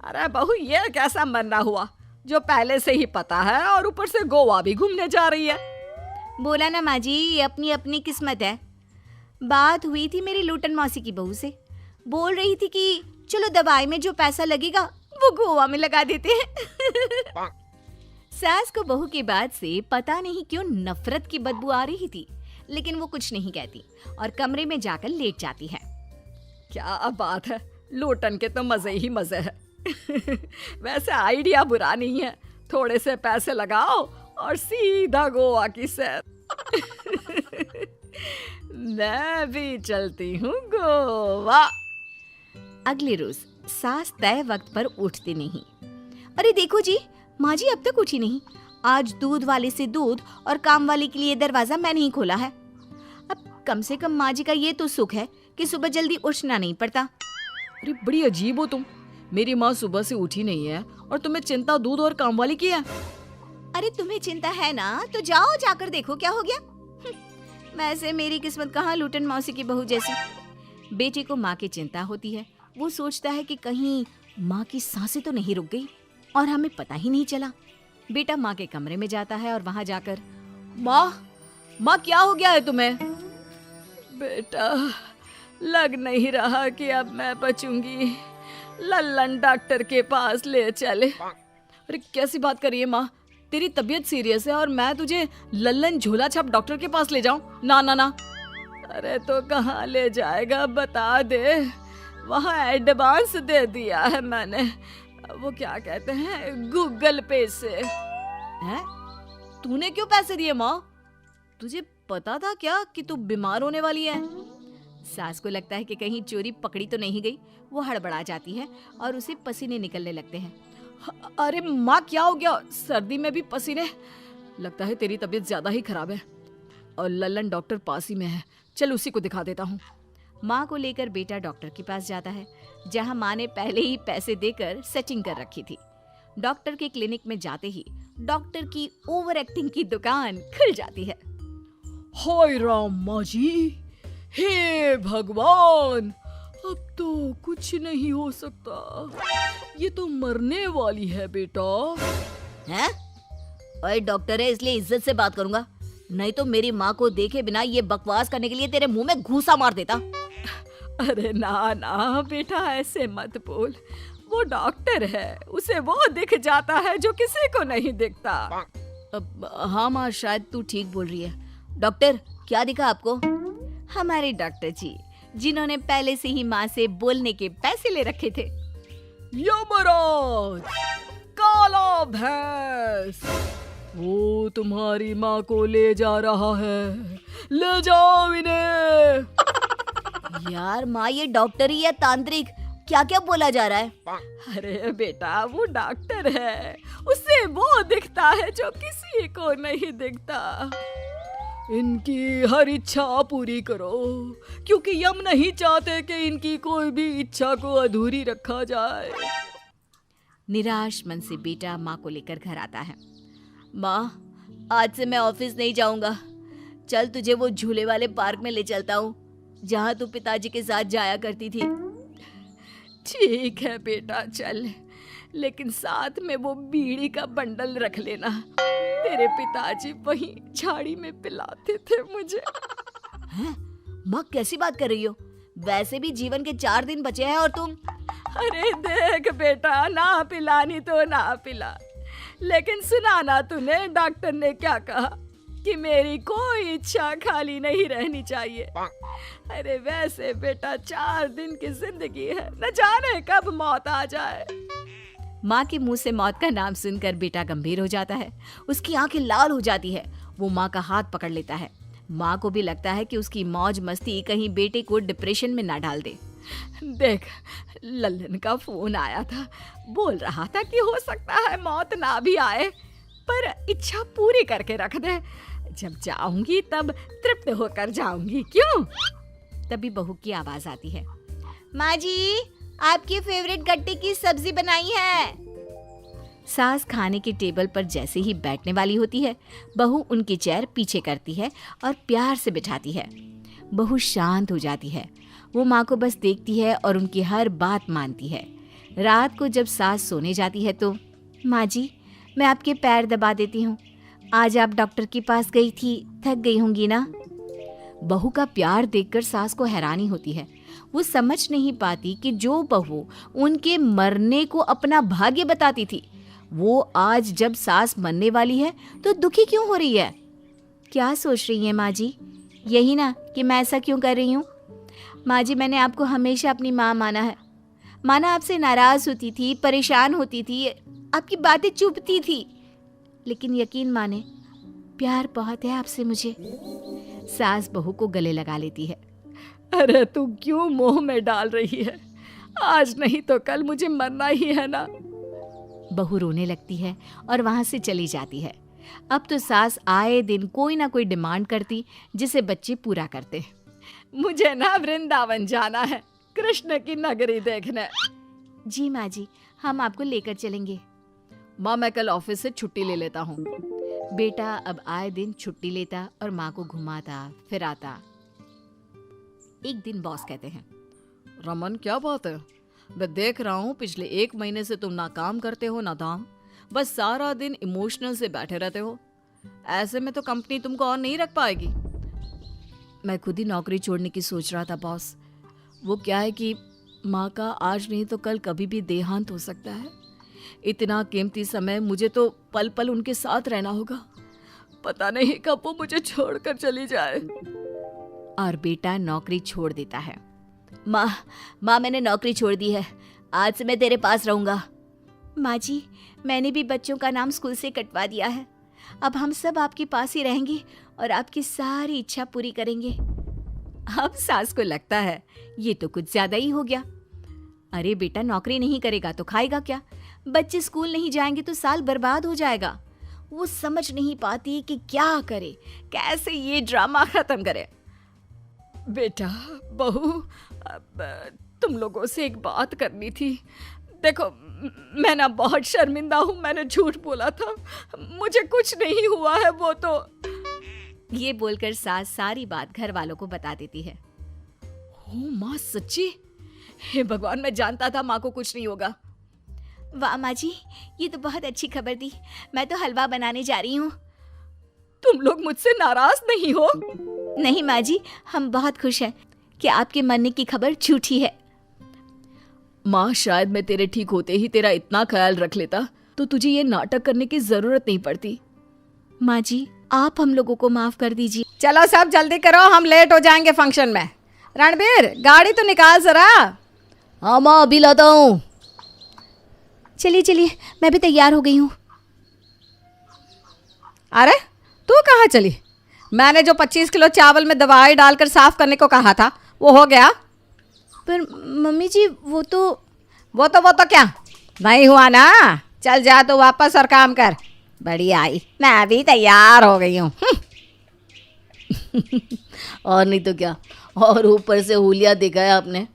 अरे बहू, ये कैसा मरना हुआ जो पहले से ही पता है और ऊपर से गोवा भी घूमने जा रही है? बोला ना माँ जी, ये अपनी अपनी किस्मत है। बात हुई थी मेरी लूटन मौसी की बहू से, बोल रही थी कि चलो दवाई में जो पैसा लगेगा वो गोवा में लगा देते हैं। सास को बहू की बात से पता नहीं क्यों नफरत की बदबू आ रही थी, लेकिन वो कुछ नहीं कहती और कमरे में जाकर लेट जाती है। क्या बात है, लूटन के तो मजे ही मजे है। वैसे आइडिया बुरा नहीं है, थोड़े से पैसे लगाओ और सीधा गोवा की सैर। मैं भी चलती हूँ गोवा। अगले रोज सास तय वक्त पर उठती नहीं। अरे देखो जी, माँ जी अब तक उठी नहीं। आज दूध वाले से दूध और काम वाले के लिए दरवाजा मैंने ही खोला है। अब कम से कम माँ जी का ये तो सुख है कि सुबह जल्दी उठना नहीं पड़ता। अरे बड़ी अजीब हो तुम, मेरी माँ सुबह से उठी नहीं है और तुम्हें चिंता दूध और काम वाली की है। अरे तुम्हें चिंता है ना, तो जाओ जाकर देखो क्या हो गया। वैसे मेरी किस्मत कहाँ लूटन मौसी की बहू जैसी। बेटे को माँ की चिंता होती है। वो सोचता है कि कहीं माँ की सांसें तो नहीं रुक गई और हमें पता ही नहीं चला। बेटा माँ के कमरे में जाता है और वहां जाकर, माँ क्या हो गया है तुम्हें? बेटा, लग नहीं रहा कि अब मैं बचूंगी। लल्लन डॉक्टर के पास ले चले। अरे कैसी बात कर रही है माँ, तेरी तबीयत सीरियस है और मैं तुझे लल्लन झोला छाप डॉक्टर के पास ले जाऊं? ना ना ना। अरे तो कहाँ ले जाएगा बता दे, वहाँ एडवांस दे दिया है मैंने, वो क्या कहते हैं, गूगल पे से। हैं? तूने क्यों पैसे दिए माँ? तुझे पता था क्या कि तू बीमार होने वाली है? सास को लगता है कि कहीं चोरी पकड़ी तो नहीं गई। वो हड़बड़ा जाती है और उसे पसीने निकलने लगते हैं। अरे माँ, क्या हो गया? सर्दी में भी पसीने? लगता है तेरी तबीयत ज्यादा ही खराब है। और लल्लन डॉक्टर पास ही में है, चल उसी को दिखा देता हूँ। माँ को लेकर बेटा डॉक्टर के पास जाता है, जहाँ माँ ने पहले ही पैसे देकर सेटिंग कर रखी थी। डॉक्टर के क्लिनिक में जाते ही डॉक्टर की ओवर एक्टिंग की दुकान खुल जाती है। हाय राम माँ जी, हे भगवान, अब तो कुछ नहीं हो सकता। ये तो मरने वाली है बेटा। हैं? ओए डॉक्टर है इसलिए इज्जत से बात करूंगा, नहीं तो मेरी माँ को देखे बिना ये बकवास करने के लिए तेरे मुंह में घूसा मार देता। अरे ना ना बेटा, ऐसे मत बोल। वो डॉक्टर है, उसे वो दिख जाता है जो किसी को नहीं दिखता। हाँ माँ, शायद तू ठीक बोल रही है। डॉक्टर, क्या दिखा आपको? हमारे डॉक्टर जी, जिन्होंने पहले से ही माँ से बोलने के पैसे ले रखे थे। यमराज, काला भैंस, वो तुम्हारी माँ को ले जा रहा है, ले जाओ इन्हें। यार माँ, ये डॉक्टर ही है तांत्रिक, क्या क्या बोला जा रहा है? अरे बेटा, वो डॉक्टर है, उसे वो दिखता है जो किसी को नहीं दिखता। इनकी हर इच्छा पूरी करो, क्योंकि यम नहीं चाहते कि इनकी कोई भी इच्छा को अधूरी रखा जाए। निराश मन से बेटा माँ को लेकर घर आता है। माँ, आज से मैं ऑफिस नहीं जाऊंगा, चल तुझे वो झूले वाले पार्क में ले चलता हूँ जहाँ तू पिताजी के साथ जाया करती थी। ठीक है बेटा, चल, लेकिन साथ में वो बीड़ी का बंडल रख लेना। तेरे पिताजी वहीं झाड़ी में पिलाते थे मुझे। हैं? माँ कैसी बात कर रही हो? वैसे भी जीवन के 4 दिन बचे हैं और तुम। अरे देख बेटा, ना पिलानी तो ना पिला, लेकिन सुना ना तूने डॉक्टर ने क्या कहा कि मेरी कोई इच्छा खाली नहीं रहनी चाहिए। अरे वैसे बेटा, 4 दिन की जिंदगी है, न जाने कब मौत आ जाए। माँ के मुंह से मौत का नाम सुनकर बेटा गंभीर हो जाता है। उसकी आंखें लाल हो जाती है। वो माँ का हाथ पकड़ लेता है। माँ को भी लगता है कि उसकी मौज मस्ती कहीं बेटे को डिप्रेशन में ना डाल दे। देख, लल्लन का फोन आया था, बोल रहा था कि हो सकता है मौत ना भी आए, पर इच्छा पूरी करके रख दे। जब जाऊंगी तब तृप्त होकर जाऊंगी, क्यों? तभी बहू की आवाज आती है। माँ जी, आपकी फेवरेट गट्टे की सब्जी बनाई है। सास खाने के टेबल पर जैसे ही बैठने वाली होती है, बहू उनकी चेयर पीछे करती है और प्यार से बिठाती है। बहू शांत हो जाती है। वो माँ को बस देखती है और उनकी हर बात मानती है। रात को जब सास सोने जाती है तो, माँ जी, मैं आपके पैर दबा देती हूँ। आज आप डॉक्टर के पास गई थी, थक गई होंगी ना। बहू का प्यार देखकर सास को हैरानी होती है। वो समझ नहीं पाती कि जो बहू उनके मरने को अपना भाग्य बताती थी, वो आज जब सास मरने वाली है तो दुखी क्यों हो रही है। क्या सोच रही हैं माँ जी? यही ना कि मैं ऐसा क्यों कर रही हूँ। माँ जी, मैंने आपको हमेशा अपनी माँ माना है। माना आपसे नाराज होती थी, परेशान होती थी, आपकी बातें चुभती थी, लेकिन यकीन माने, प्यार बहुत है आपसे मुझे। सास बहू को गले लगा लेती है। अरे तू क्यों मोह में डाल रही है? आज नहीं तो कल मुझे मरना ही है ना। बहू रोने लगती है और वहां से चली जाती है। अब तो सास आए दिन कोई ना कोई डिमांड करती जिसे बच्चे पूरा करते। मुझे ना वृंदावन जाना है, कृष्ण की नगरी देखने। जी माँ जी, हम आपको लेकर चलेंगे। माँ, मैं कल ऑफिस से छुट्टी ले लेता हूँ। बेटा अब आए दिन छुट्टी लेता और माँ को घुमाता फिराता। एक दिन बॉस कहते हैं, रमन, क्या बात है? मैं देख रहा हूँ पिछले 1 महीने से तुम ना काम करते हो ना दाम, बस सारा दिन इमोशनल से बैठे रहते हो। ऐसे में तो कंपनी तुमको और नहीं रख पाएगी। मैं खुद ही नौकरी छोड़ने की सोच रहा था बॉस। वो क्या है कि माँ का आज नहीं तो कल कभी भी देहांत हो सकता है। इतना कीमती समय मुझे तो पल पल उनके साथ रहना होगा। पता नहीं कब वो मुझे छोड़कर चली जाए। और बेटा नौकरी छोड़ देता है। माँ, मैंने नौकरी छोड़ दी है, आज से मैं तेरे पास रहूंगा। माँ जी, मैंने भी बच्चों का नाम स्कूल से कटवा दिया है। अब हम सब आपके पास ही रहेंगे और आपकी सारी इच्छा पूरी करेंगे। अब सास को लगता है ये तो कुछ ज्यादा ही हो गया। अरे बेटा, नौकरी नहीं करेगा तो खाएगा क्या? बच्चे स्कूल नहीं जाएंगे तो साल बर्बाद हो जाएगा। वो समझ नहीं पाती कि क्या करे, कैसे ये ड्रामा खत्म करे। बेटा, बहू, तुम लोगों से एक बात करनी थी। देखो, मैं ना बहुत शर्मिंदा हूँ, मैंने झूठ बोला था, मुझे कुछ नहीं हुआ है। वो तो ये बोलकर सास सारी बात घर वालों को बता देती है। ओ माँ, सच्ची? हे भगवान, मैं जानता था माँ को कुछ नहीं होगा। वाह माँ जी, ये तो बहुत अच्छी खबर दी। मैं तो हलवा बनाने जा रही हूँ। तुम लोग मुझसे नाराज नहीं हो? नहीं माँ जी, हम बहुत खुश हैं कि आपके मरने की खबर झूठी है। माँ, शायद मैं तेरे ठीक होते ही तेरा इतना ख्याल रख लेता तो तुझे ये नाटक करने की जरूरत नहीं पड़ती। माँ जी, आप हम लोगों को माफ कर दीजिए। चलो सब जल्दी करो, हम लेट हो जाएंगे फंक्शन में। रणबीर, गाड़ी तो निकाल जरा। हाँ माँ, अभी लाता हूँ। चलिए चलिए, मैं भी तैयार हो गई हूँ। अरे तू कहाँ चली? मैंने जो 25 किलो चावल में दवाई डालकर साफ करने को कहा था वो हो गया? पर मम्मी जी, वो तो क्या नहीं हुआ ना? चल जा तो वापस और काम कर। बढ़िया आई, मैं भी तैयार हो गई हूँ। और नहीं तो क्या, और ऊपर से हुलिया देखा है आपने?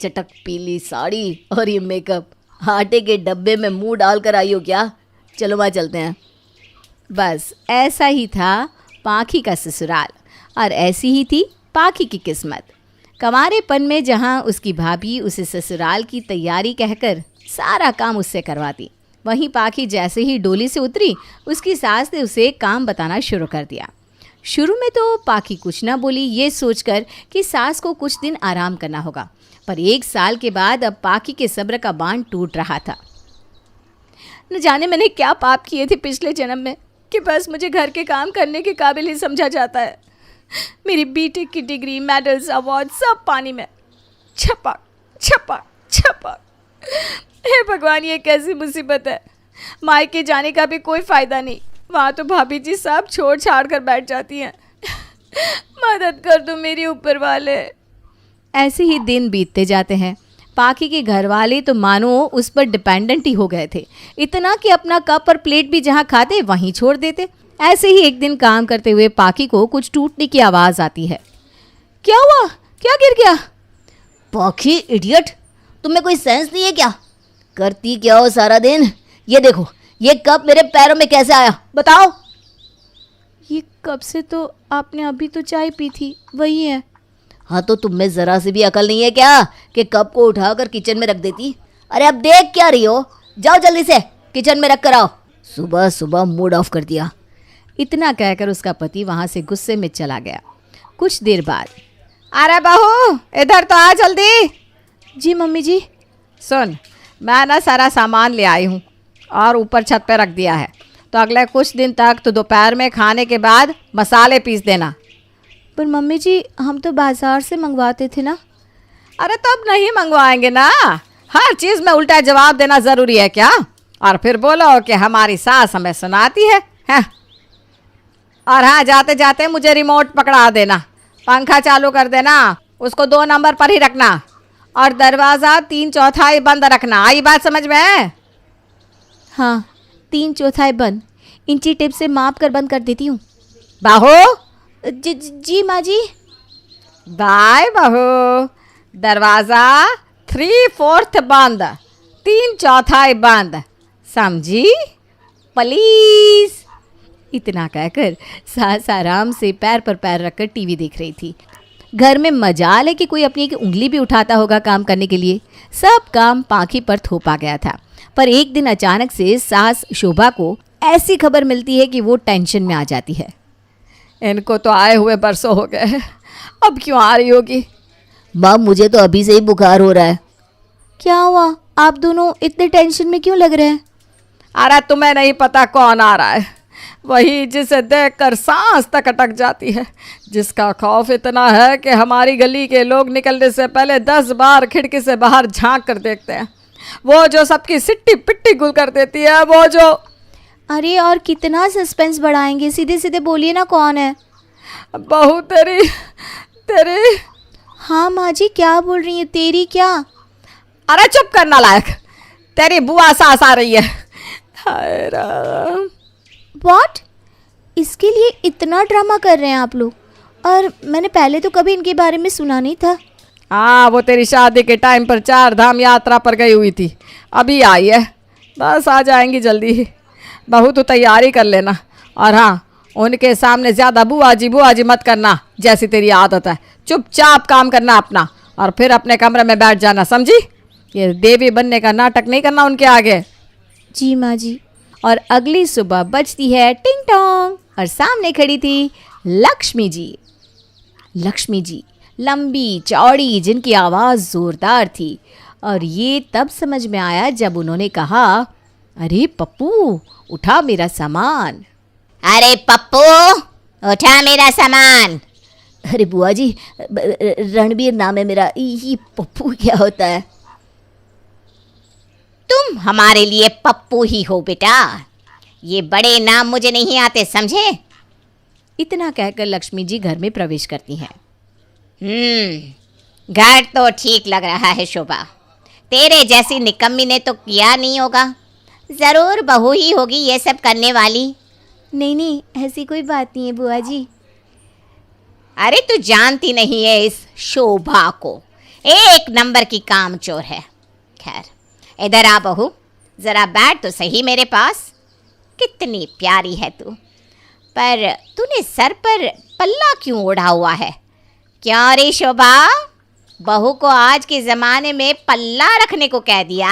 चटक पीली साड़ी और ये मेकअप, आटे के डब्बे में मुंह डाल कर आई हो क्या? चलो वहाँ चलते हैं। बस ऐसा ही था पाखी का ससुराल, और ऐसी ही थी पाखी की किस्मत। कंवारेपन में जहाँ उसकी भाभी उसे ससुराल की तैयारी कहकर सारा काम उससे करवाती, वहीं पाखी जैसे ही डोली से उतरी उसकी सास ने उसे काम बताना शुरू कर दिया। शुरू में तो पाखी कुछ ना बोली, ये सोचकर कि सास को कुछ दिन आराम करना होगा, पर 1 साल के बाद अब पाखी के सब्र का बांध टूट रहा था। न जाने मैंने क्या पाप किए थे पिछले जन्म में कि बस मुझे घर के काम करने के काबिल ही समझा जाता है। मेरी बीटेक की डिग्री, मेडल्स, अवार्ड सब पानी में। छपक छपक छपक। हे भगवान, ये कैसी मुसीबत है। मायके जाने का भी कोई फ़ायदा नहीं, वहाँ तो भाभी जी सब छोड़ छाड़ कर बैठ जाती हैं। मदद कर दो मेरी ऊपर वाले। ऐसे ही दिन बीतते जाते हैं। पाखी के घर वाले तो मानो उस पर डिपेंडेंट ही हो गए थे, इतना कि अपना कप और प्लेट भी जहाँ खाते वहीं छोड़ देते। ऐसे ही एक दिन काम करते हुए पाखी को कुछ टूटने की आवाज़ आती है। क्या हुआ? क्या गिर गया? पाखी इडियट, तुम्हें कोई सेंस नहीं है क्या? करती क्या हो सारा दिन? ये देखो, ये कप मेरे पैरों में कैसे आया, बताओ। ये कब से? तो आपने अभी तो चाय पी थी, वही है। हाँ तो तुम में जरा सी भी अकल नहीं है क्या कि कप को उठाकर किचन में रख देती? अरे अब देख क्या रही हो, जाओ जल्दी से किचन में रख कर आओ। सुबह सुबह मूड ऑफ कर दिया। इतना कहकर उसका पति वहाँ से गुस्से में चला गया। कुछ देर बाद, अरे बहू, इधर तो आ जल्दी। जी मम्मी जी। सुन, मैं ना सारा सामान ले आई हूँ और ऊपर छत पे रख दिया है, तो अगले कुछ दिन तक तो दोपहर में खाने के बाद मसाले पीस देना। पर मम्मी जी, हम तो बाजार से मंगवाते थे ना। अरे तब नहीं मंगवाएंगे ना, हर चीज़ में उल्टा जवाब देना ज़रूरी है क्या? और फिर बोलो कि हमारी सास हमें सुनाती है, हैं? और हाँ, जाते जाते मुझे रिमोट पकड़ा देना, पंखा चालू कर देना, उसको 2 नंबर पर ही रखना और दरवाज़ा 3/4 बंद रखना। आई बात समझ में? हाँ, 3/4 बंद। इंची टेप से माप कर बंद कर देती हूँ। बहू। जी माँ जी। बाय बहू, दरवाज़ा 3/4 बंद, 3/4 बंद, समझी? प्लीज। इतना कहकर सास आराम से पैर पर पैर रखकर टीवी देख रही थी। घर में मजाल है कि कोई अपनी एक उंगली भी उठाता होगा काम करने के लिए। सब काम पाखी पर थोपा गया था। पर एक दिन अचानक से सास शोभा को ऐसी खबर मिलती है कि वो टेंशन में आ जाती है। इनको तो आए हुए बरसों हो गए, अब क्यों आ रही होगी? माँ, मुझे तो अभी से ही बुखार हो रहा है। क्या हुआ? आप दोनों इतने टेंशन में क्यों लग रहे हैं? अरे तुम्हें नहीं पता कौन आ रहा है? वही जिसे देखकर सांस तक अटक जाती है, जिसका खौफ इतना है कि हमारी गली के लोग निकलने से पहले 10 बार खिड़की से बाहर झांक कर देखते हैं। वो जो सबकी सिट्टी पिट्टी गुल कर देती है, वो जो। अरे और कितना सस्पेंस बढ़ाएंगे, सीधे सीधे बोलिए ना, कौन है? बहू तेरे। हाँ माँ जी, क्या बोल रही है? तेरी क्या? अरे चुप करना लायक, तेरी बुआ सास आ रही है। हाय राम। व्हाट? इसके लिए इतना ड्रामा कर रहे हैं आप लोग? और मैंने पहले तो कभी इनके बारे में सुना नहीं था। हाँ, वो तेरी शादी के टाइम पर 4 धाम यात्रा पर गई हुई थी, अभी आई है, बस आ जाएंगी जल्दी ही। बहू तो तैयारी कर लेना, और हाँ, उनके सामने ज़्यादा बुआ जी मत करना, जैसी तेरी आदत है। चुपचाप काम करना अपना, और फिर अपने कमरे में बैठ जाना, समझी? ये देवी बनने का नाटक नहीं करना उनके आगे। जी माँ जी। और अगली सुबह बजती है टिंग टोंग, और सामने खड़ी थी लक्ष्मी जी। लक्ष्मी जी लंबी चौड़ी, जिनकी आवाज़ ज़ोरदार थी, और ये तब समझ में आया जब उन्होंने कहा, अरे पप्पू, उठा मेरा सामान। अरे पप्पू, उठा मेरा सामान। अरे बुआ जी, रणबीर नाम है मेरा, ये पप्पू क्या होता है? तुम हमारे लिए पप्पू ही हो बेटा, ये बड़े नाम मुझे नहीं आते, समझे? इतना कहकर लक्ष्मी जी घर में प्रवेश करती हैं। घर तो ठीक लग रहा है शोभा, तेरे जैसी निकम्मी ने तो किया नहीं होगा, जरूर बहू ही होगी ये सब करने वाली। नहीं नहीं, ऐसी कोई बात नहीं है बुआ जी। अरे तू जानती नहीं है इस शोभा को, एक नंबर की कामचोर है। खैर इधर आ बहू, जरा बैठ तो सही मेरे पास। कितनी प्यारी है तू, पर तूने सर पर पल्ला क्यों ओढ़ा हुआ है? क्या रे शोभा, बहू को आज के ज़माने में पल्ला रखने को कह दिया?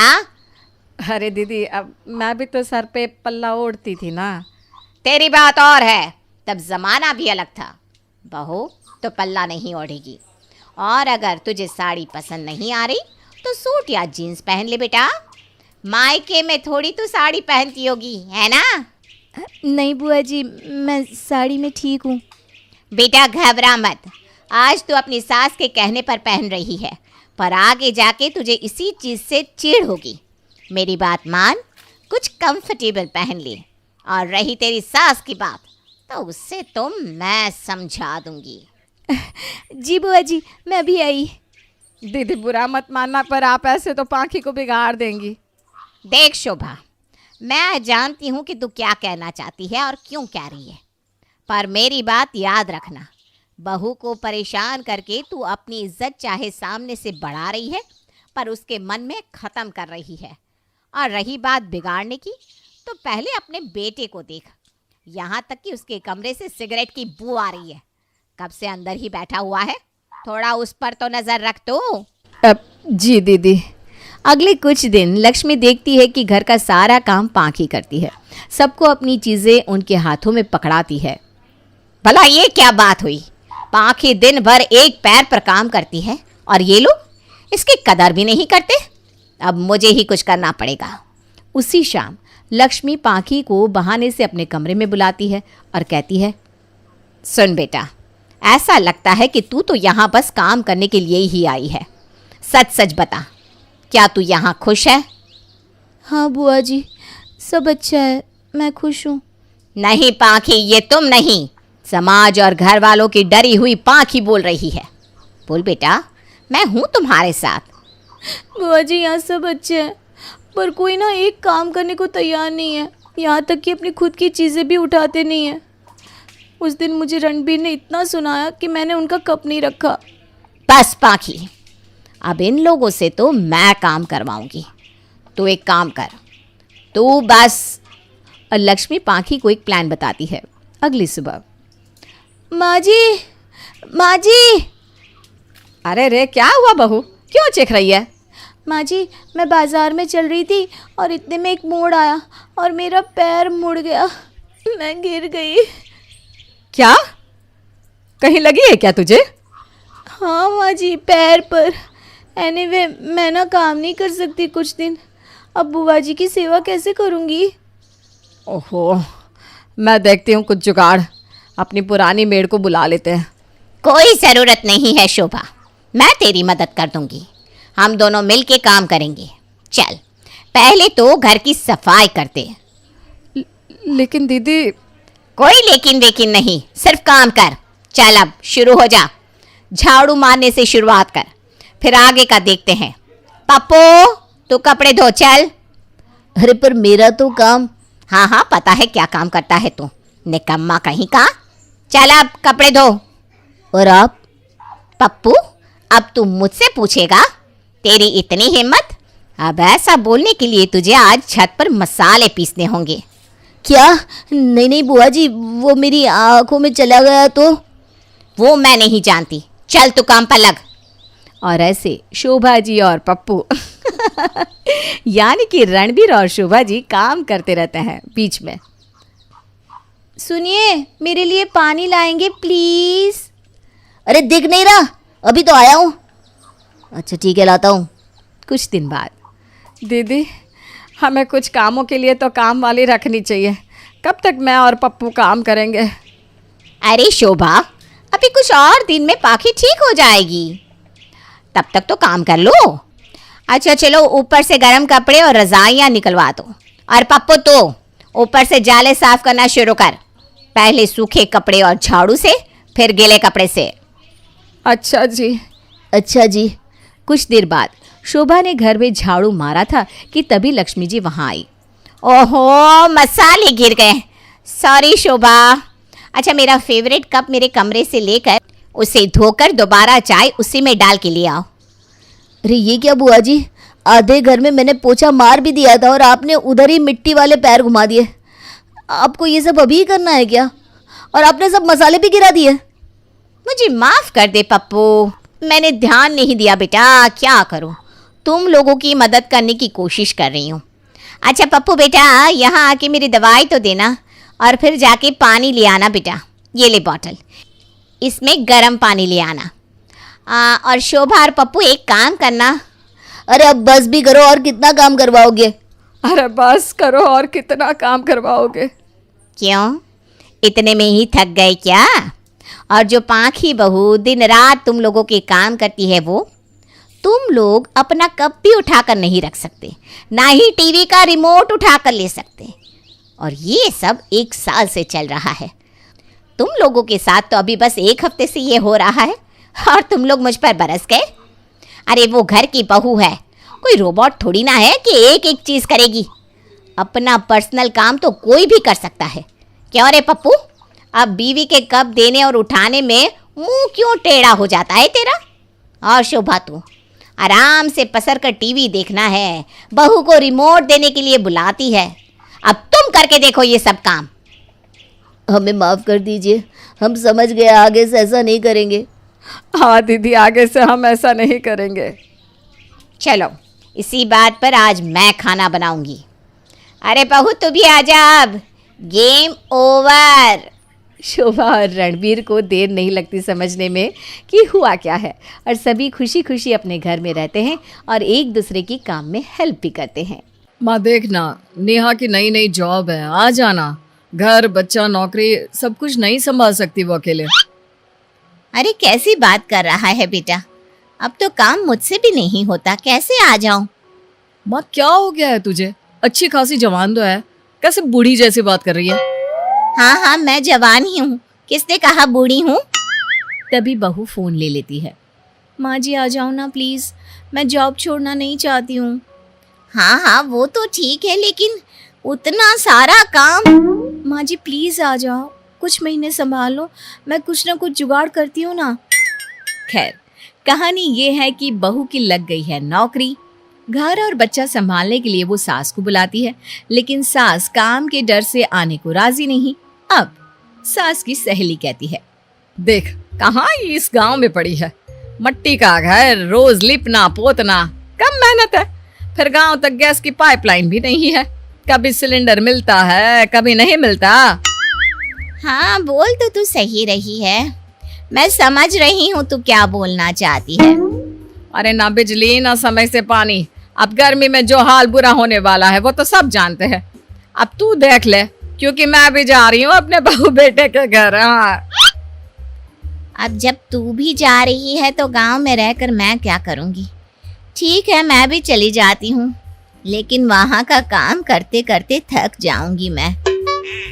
अरे दीदी, अब मैं भी तो सर पे पल्ला ओढ़ती थी ना। तेरी बात और है, तब ज़माना भी अलग था। बहू तो पल्ला नहीं ओढ़ेगी, और अगर तुझे साड़ी पसंद नहीं आ रही तो सूट या जीन्स पहन ले बेटा। मायके में थोड़ी तू साड़ी पहनती होगी, है ना? नहीं बुआ जी, मैं साड़ी में ठीक हूँ। बेटा घबरा मत, आज तू अपनी सास के कहने पर पहन रही है, पर आगे जाके तुझे इसी चीज़ से चिढ़ होगी। मेरी बात मान, कुछ कंफर्टेबल पहन ले। और रही तेरी सास की बात, तो उससे तो मैं समझा दूंगी। जी बुआ जी, मैं अभी आई। दीदी बुरा मत मानना, पर आप ऐसे तो पाखी को बिगाड़ देंगी। देख शोभा, मैं जानती हूँ कि तू क्या कहना चाहती है और क्यों कह रही है, पर मेरी बात याद रखना, बहू को परेशान करके तू अपनी इज्जत चाहे सामने से बढ़ा रही है, पर उसके मन में ख़त्म कर रही है। और रही बात बिगाड़ने की, तो पहले अपने बेटे को देख, यहाँ तक कि उसके कमरे से सिगरेट की बू आ रही है। कब से अंदर ही बैठा हुआ है, थोड़ा उस पर तो नज़र रख तू। जी दीदी। अगले कुछ दिन लक्ष्मी देखती है कि घर का सारा काम पाखी करती है, सबको अपनी चीज़ें उनके हाथों में पकड़ाती है। भला ये क्या बात हुई, पाखी दिन भर एक पैर पर काम करती है और ये लोग इसकी कदर भी नहीं करते। अब मुझे ही कुछ करना पड़ेगा। उसी शाम लक्ष्मी पाखी को बहाने से अपने कमरे में बुलाती है और कहती है, सुन बेटा, ऐसा लगता है कि तू तो यहाँ बस काम करने के लिए ही आई है। सच सच बता, क्या तू यहाँ खुश है? हाँ बुआ जी, सब अच्छा है, मैं खुश हूँ। नहीं पाखी, ये तुम नहीं, समाज और घर वालों की डरी हुई पाखी बोल रही है। बोल बेटा, मैं हूँ तुम्हारे साथ। बुआ जी, यहाँ सब अच्छे हैं, पर कोई ना एक काम करने को तैयार नहीं है, यहाँ तक कि अपनी खुद की चीज़ें भी उठाते नहीं हैं। उस दिन मुझे रणबीर ने इतना सुनाया कि मैंने उनका कप नहीं रखा। बस पाखी, अब इन लोगों से तो मैं काम करवाऊंगी। तू एक काम कर, तू बस। और लक्ष्मी पाखी को एक प्लान बताती है। अगली सुबह, माँ जी, माँ जी। अरे रे, क्या हुआ बहू, क्यों चीख रही है? माँ जी, मैं बाज़ार में चल रही थी और इतने में एक मोड़ आया और मेरा पैर मुड़ गया, मैं गिर गई। क्या? कहीं लगी है क्या तुझे? हाँ माँ जी, पैर पर। एनीवे, मैं ना काम नहीं कर सकती कुछ दिन। अब बुआ जी की सेवा कैसे करूँगी? ओहो, मैं देखती हूँ कुछ जुगाड़, अपनी पुरानी मेड को बुला लेते हैं। कोई ज़रूरत नहीं है शोभा, मैं तेरी मदद कर दूंगी। हम दोनों मिल के काम करेंगे। चल, पहले तो घर की सफाई करते हैं। लेकिन दीदी। कोई लेकिन वेकिन नहीं, सिर्फ काम कर। चल अब शुरू हो जा। झाड़ू मारने से शुरुआत कर, फिर आगे का देखते हैं। पप्पू तू कपड़े धो चल। अरे पर मेरा तो काम। हाँ हाँ पता है क्या काम करता है तू, निकम्मा कहीं का। चल अब कपड़े धो। और आप? पप्पू अब तू मुझसे पूछेगा? तेरी इतनी हिम्मत? अब ऐसा बोलने के लिए तुझे आज छत पर मसाले पीसने होंगे। क्या? नहीं नहीं बुआ जी, वो मेरी आंखों में चला गया तो। वो मैं नहीं जानती, चल तू काम पर लग। और ऐसे शोभा जी और पप्पू यानी कि रणबीर और शोभा जी काम करते रहते हैं। बीच में सुनिए, मेरे लिए पानी लाएंगे प्लीज़? अरे दिख नहीं रहा, अभी तो आया हूँ। अच्छा ठीक है, लाता हूँ। कुछ दिन बाद, दीदी हमें कुछ कामों के लिए तो काम वाली रखनी चाहिए। कब तक मैं और पप्पू काम करेंगे? अरे शोभा, अभी कुछ और दिन में पाखी ठीक हो जाएगी, तब तक तो काम कर लो। अच्छा चलो ऊपर से गर्म कपड़े और रजाइयाँ निकलवा दो। और पप्पू तो ऊपर से जाले साफ करना शुरू कर, पहले सूखे कपड़े और झाड़ू से, फिर गीले कपड़े से। अच्छा जी। अच्छा जी। कुछ देर बाद शोभा ने घर में झाड़ू मारा था कि तभी लक्ष्मी जी वहाँ आई। ओहो मसाले गिर गए, सॉरी शोभा। अच्छा मेरा फेवरेट कप मेरे कमरे से लेकर उसे धोकर दोबारा चाय उसी में डाल के ले आओ। अरे ये क्या बुआ जी, आधे घर में मैंने पोछा मार भी दिया था और आपने उधर ही मिट्टी वाले पैर घुमा दिए। आपको ये सब अभी करना है क्या? और आपने सब मसाले भी गिरा दिए। मुझे माफ़ कर दे पप्पू, मैंने ध्यान नहीं दिया बेटा, क्या करूं, तुम लोगों की मदद करने की कोशिश कर रही हूँ। अच्छा पप्पू बेटा, यहाँ आके मेरी दवाई तो देना और फिर जाके पानी ले आना बेटा। ये ले बॉटल, इसमें गर्म पानी ले आना। और शोभा और पप्पू एक काम करना। अरे अब बस भी करो, और कितना काम करवाओगे? अरे बस करो, और कितना काम करवाओगे? क्यों, इतने में ही थक गए क्या? और जो पाखी बहू दिन रात तुम लोगों के काम करती है, वो तुम लोग अपना कप भी उठाकर नहीं रख सकते, ना ही टीवी का रिमोट उठाकर ले सकते। और ये सब 1 साल से चल रहा है। तुम लोगों के साथ तो अभी बस 1 हफ्ते से ये हो रहा है और तुम लोग मुझ पर बरस गए। अरे वो घर की बहू है, कोई रोबोट थोड़ी ना है कि एक एक चीज़ करेगी। अपना पर्सनल काम तो कोई भी कर सकता है। क्यों रे पप्पू, अब बीवी के कप देने और उठाने में मुंह क्यों टेढ़ा हो जाता है तेरा? और शोभा तू आराम से पसर कर टीवी देखना है, बहू को रिमोट देने के लिए बुलाती है। अब तुम करके देखो ये सब काम। हमें माफ़ कर दीजिए, हम समझ गए, आगे से ऐसा नहीं करेंगे। हाँ दीदी, आगे से हम ऐसा नहीं करेंगे। चलो इसी बात पर आज मैं खाना बनाऊंगी। अरे बहू तू भी आजा, अब गेम ओवर। शोभा और रणबीर को देर नहीं लगती समझने में कि हुआ क्या है, और सभी खुशी खुशी अपने घर में रहते हैं और एक दूसरे की काम में हेल्प भी करते हैं। माँ देखना, नेहा की नई नई जॉब है, आ जाना। घर बच्चा नौकरी सब कुछ नहीं संभाल सकती वो अकेले। अरे कैसी बात कर रहा है बेटा, अब तो काम मुझसे भी नहीं होता, कैसे आ जाऊं? माँ क्या हो गया है तुझे? अच्छी खासी जवान तो है, कैसे बूढ़ी जैसी बात कर रही है? हाँ हाँ मैं जवान ही हूँ, किसने कहा बूढ़ी हूँ? तभी बहू फोन ले लेती है। माँ जी आ जाओ ना प्लीज़, मैं जॉब छोड़ना नहीं चाहती हूँ। हाँ हाँ वो तो ठीक है, लेकिन उतना सारा काम। माँ जी प्लीज़ आ जाओ, कुछ महीने संभाल लो, मैं कुछ ना कुछ जुगाड़ करती हूँ ना। खैर कहानी ये है कि बहू की लग गई है नौकरी। घर और बच्चा संभालने के लिए वो सास को बुलाती है, लेकिन सास काम के डर से आने को राजी नहीं। अब सास की सहेली कहती है, देख कहाँ इस गांव में पड़ी है, मट्टी का घर, रोज लिपना पोतना, कम मेहनत है। फिर गांव तक गैस की पाइपलाइन भी नहीं है, कभी सिलेंडर मिलता है कभी नहीं मिलता। हाँ बोल तो तू सही रही है, मैं समझ रही हूँ तू क्या बोलना चाहती है। अरे ना बिजली ना समय से पानी, अब गर्मी में जो हाल बुरा होने वाला है वो तो सब जानते हैं। अब तू देख ले, क्योंकि मैं भी जा रही हूँ अपने बहू बेटे के घर। हाँ अब जब तू भी जा रही है तो गांव में रहकर मैं क्या करूँगी? ठीक है मैं भी चली जाती हूँ, लेकिन वहाँ का काम करते करते थक जाऊंगी मैं।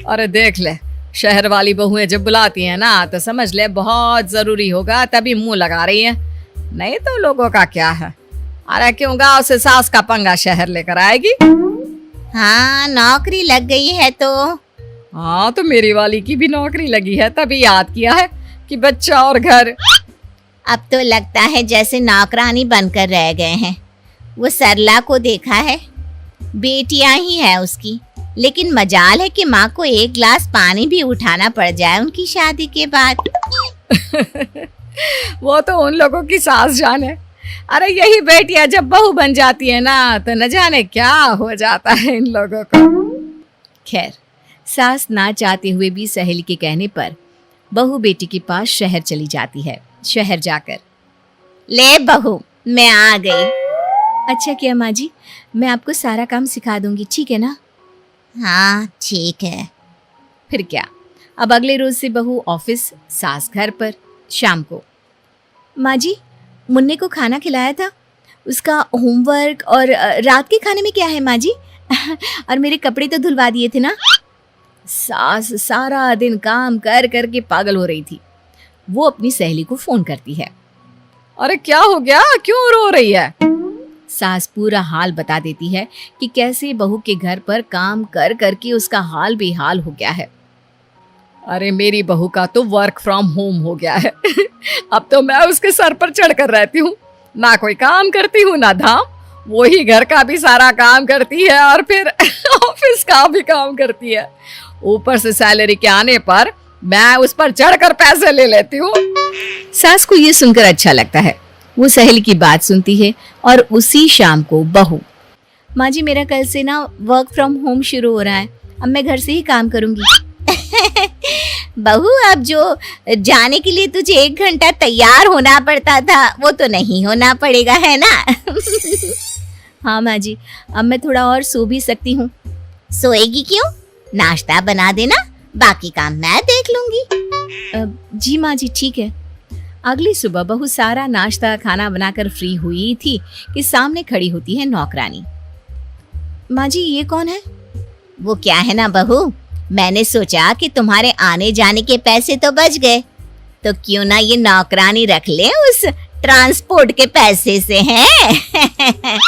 अरे देख ले, शहर वाली बहुएं जब बुलाती हैं ना तो समझ ले बहुत जरूरी होगा, तभी मुंह लगा रही हैं। नहीं तो लोगों का क्या है। अरे क्यों गाँव से सास का पंगा शहर लेकर आएगी? हाँ, नौकरी लग गई है तो। हाँ, तो मेरी वाली की भी नौकरी लगी है, तभी याद किया है कि बच्चा और घर। अब तो लगता है जैसे नौकरानी बनकर रह गए हैं। वो सरला को देखा है, बेटियां ही है उसकी, लेकिन मजाल है कि माँ को एक गिलास पानी भी उठाना पड़ जाए उनकी शादी के बाद। वो तो उन लोगों की सास जाने। अरे यही बेटियां जब बहू बन जाती है ना तो न जाने क्या हो जाता है इन लोगों को। खैर, सास ना चाहते हुए भी सहेली के कहने पर बहू बेटी के पास शहर चली जाती है। शहर जाकर, ले बहू, मैं आ गई। अच्छा किया माँ जी, मैं आपको सारा काम सिखा दूंगी, ठीक है ना? हाँ ठीक है। फिर क्या, अब अगले रोज से बहू ऑफिस, सास घर पर। शाम को, माँ जी, मुन्ने को खाना खिलाया था, उसका होमवर्क और रात के खाने में क्या है माँ जी? और मेरे कपड़े तो धुलवा दिए थे ना? सास सारा दिन काम कर कर के पागल हो रही थी। वो अपनी सहेली को फोन करती है। अरे क्या हो गया, क्यों रो रही है? सास पूरा हाल बता देती है कि कैसे बहू के घर पर काम कर करके उसका हाल बेहाल हो गया है। अरे मेरी बहू का तो वर्क फ्रॉम होम हो गया है। अब तो मैं उसके सर पर चढ़कर रहती हूँ, ना कोई काम करती हूँ ना धाम। वो ही घर का भी सारा काम करती है और फिर ऑफिस का भी काम करती है। ऊपर से सैलरी के आने पर मैं उस पर चढ़कर पैसे ले लेती हूँ। सास को ये सुनकर अच्छा लगता है। वो सहेली की बात सुनती है और उसी शाम को बहू, माँ जी मेरा कल से ना वर्क फ्रॉम होम शुरू हो रहा है, अब मैं घर से ही काम करूंगी। बहू, अब जो जाने के लिए तुझे 1 घंटा तैयार होना पड़ता था वो तो नहीं होना पड़ेगा, है ना? हाँ माँ जी, अब मैं थोड़ा और सो भी सकती हूँ। सोएगी क्यों? नाश्ता बना देना, बाकी काम मैं देख लूंगी। जी माँ जी, ठीक है। अगली सुबह बहू सारा नाश्ता खाना बनाकर फ्री हुई थी कि सामने खड़ी होती है नौकरानी। माँ जी, ये कौन है? वो क्या है ना बहू, मैंने सोचा कि तुम्हारे आने जाने के पैसे तो बच गए, तो क्यों ना ये नौकरानी रख ले उस ट्रांसपोर्ट के पैसे से, हैं?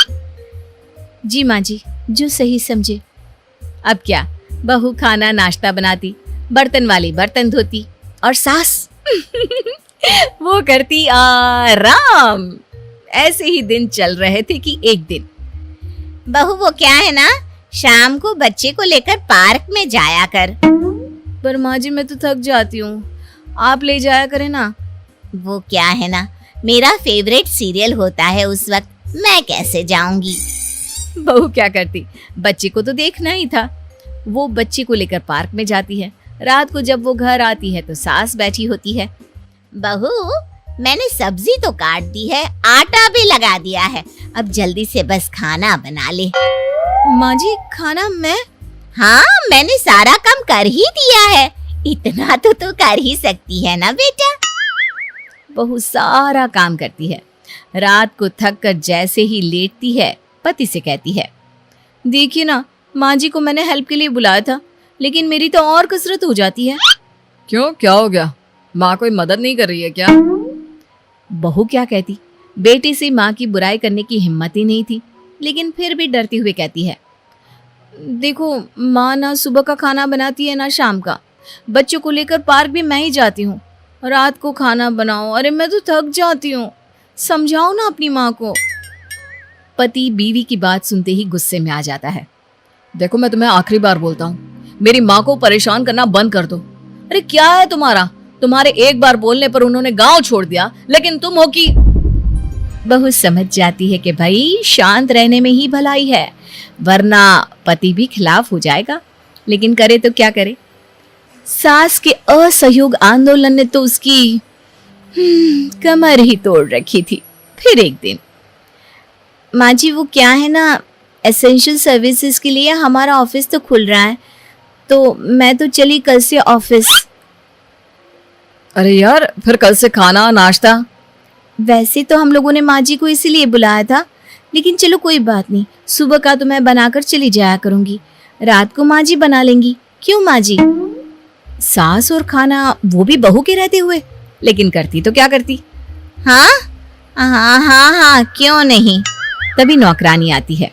जी माँ जी, जो सही समझे। अब क्या, बहू खाना नाश्ता बनाती, बर्तन वाली बर्तन धोती और सास वो करती आराम। ऐसे ही दिन चल रहे थे कि एक दिन, बहू वो क्या है ना, शाम को बच्चे को लेकर पार्क में जाया कर। पर माँ जी मैं तो थक जाती हूँ, आप ले जाया करें ना। वो क्या है ना, मेरा फेवरेट सीरियल होता है उस वक्त, मैं कैसे जाऊंगी? बहू क्या करती, बच्चे को तो देखना ही था। वो बच्चे को लेकर पार्क में जाती है। रात को जब वो घर आती है तो सास बैठी होती है। बहू, मैंने सब्जी तो काट दी है, आटा भी लगा दिया है, अब जल्दी से बस खाना बना ले। माँ जी, खाना मैं? हाँ, मैंने सारा काम कर ही दिया है, इतना तो तू कर ही सकती है ना बेटा। बहू सारा काम करती है। रात को थक कर जैसे ही लेटती है, पति से कहती है, देखिए ना, माँ जी को मैंने हेल्प के लिए बुलाया था, लेकिन मेरी तो और कसरत हो जाती है। क्यों, क्या हो गया? माँ कोई मदद नहीं कर रही है क्या? बहू क्या कहती, बेटे से माँ की बुराई करने की हिम्मत ही नहीं थी, लेकिन फिर भी डरते हुए कहती है, देखो माँ ना सुबह का खाना बनाती है ना शाम का, बच्चों को लेकर पार्क भी मैं ही जाती हूँ, रात को खाना बनाओ, अरे मैं तो थक जाती हूँ, समझाओ ना अपनी माँ को। पति बीवी की बात सुनते ही गुस्से में आ जाता है। देखो मैं तुम्हें आखिरी बार बोलता हूँ, मेरी माँ को परेशान करना बंद कर दो। अरे क्या है तुम्हारा, तुम्हारे एक बार बोलने पर उन्होंने गांव छोड़ दिया, लेकिन तुम हो कि। बहू समझ जाती है कि भाई शांत रहने में ही भलाई है, वरना पति भी खिलाफ हो जाएगा, लेकिन करे तो क्या करे। सास के असहयोग आंदोलन ने तो उसकी कमर ही तोड़ रखी थी। फिर एक दिन, माँ जी वो क्या है ना, एसेंशियल सर्विसेज के लिए हमारा ऑफिस तो खुल रहा है, तो मैं तो चली कल से ऑफिस। अरे यार, फिर कल से खाना नाश्ता? वैसे तो हम लोगों ने माँ जी को इसीलिए बुलाया था, लेकिन चलो कोई बात नहीं, सुबह का तो मैं बनाकर चली जाया करूंगी, रात को माँ जी बना लेंगी, क्यों माँ जी? सास और खाना वो भी बहू के रहते हुए, लेकिन करती तो क्या करती। हाँ हाँ हाँ हाँ, क्यों नहीं। तभी नौकरानी आती है।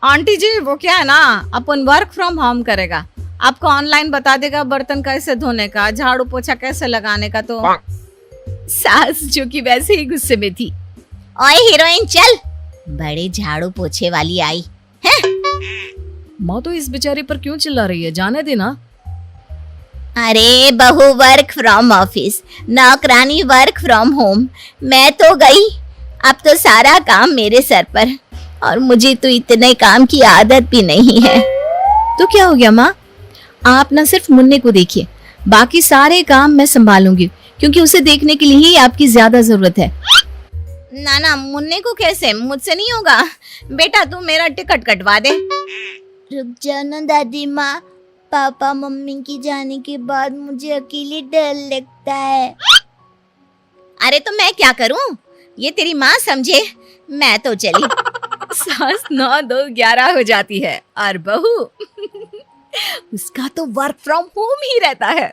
आंटी जी वो क्या है ना, अपन वर्क फ्रॉम होम करेगा, आपको ऑनलाइन बता देगा बर्तन कैसे धोने का, झाड़ू पोछा कैसे लगाने का। तो सास जो कि वैसे ही गुस्से में थी। ओए हीरोइन चल, बड़े झाड़ू पोछे वाली आई है। माँ तो इस बेचारे पर क्यों चिल्ला रही है, जाने देना। अरे बहू वर्क फ्रॉम ऑफिस, नौकरानी वर्क फ्रॉम होम। मैं तो गई, अब तो सारा काम मेरे सर पर, और मुझे तो इतने काम की आदत भी नहीं है। तो क्या हो गया माँ, आप ना सिर्फ मुन्ने को देखिए, बाकी सारे काम मैं संभालूंगी, क्योंकि उसे देखने के लिए ही आपकी ज्यादा जरूरत है। ना ना, मुन्ने को कैसे, मुझसे नहीं होगा। बेटा तू मेरा टिकट कटवा दे। रुक जाओ ना दादी माँ, पापा मम्मी की जाने के बाद मुझे अकेले डर लगता है। अरे तो मैं क्या करूं, ये तेरी माँ समझे, मैं तो चली। सास 9 2 11 हो जाती है और बहू उसका तो वर्क फ्रॉम होम ही रहता है।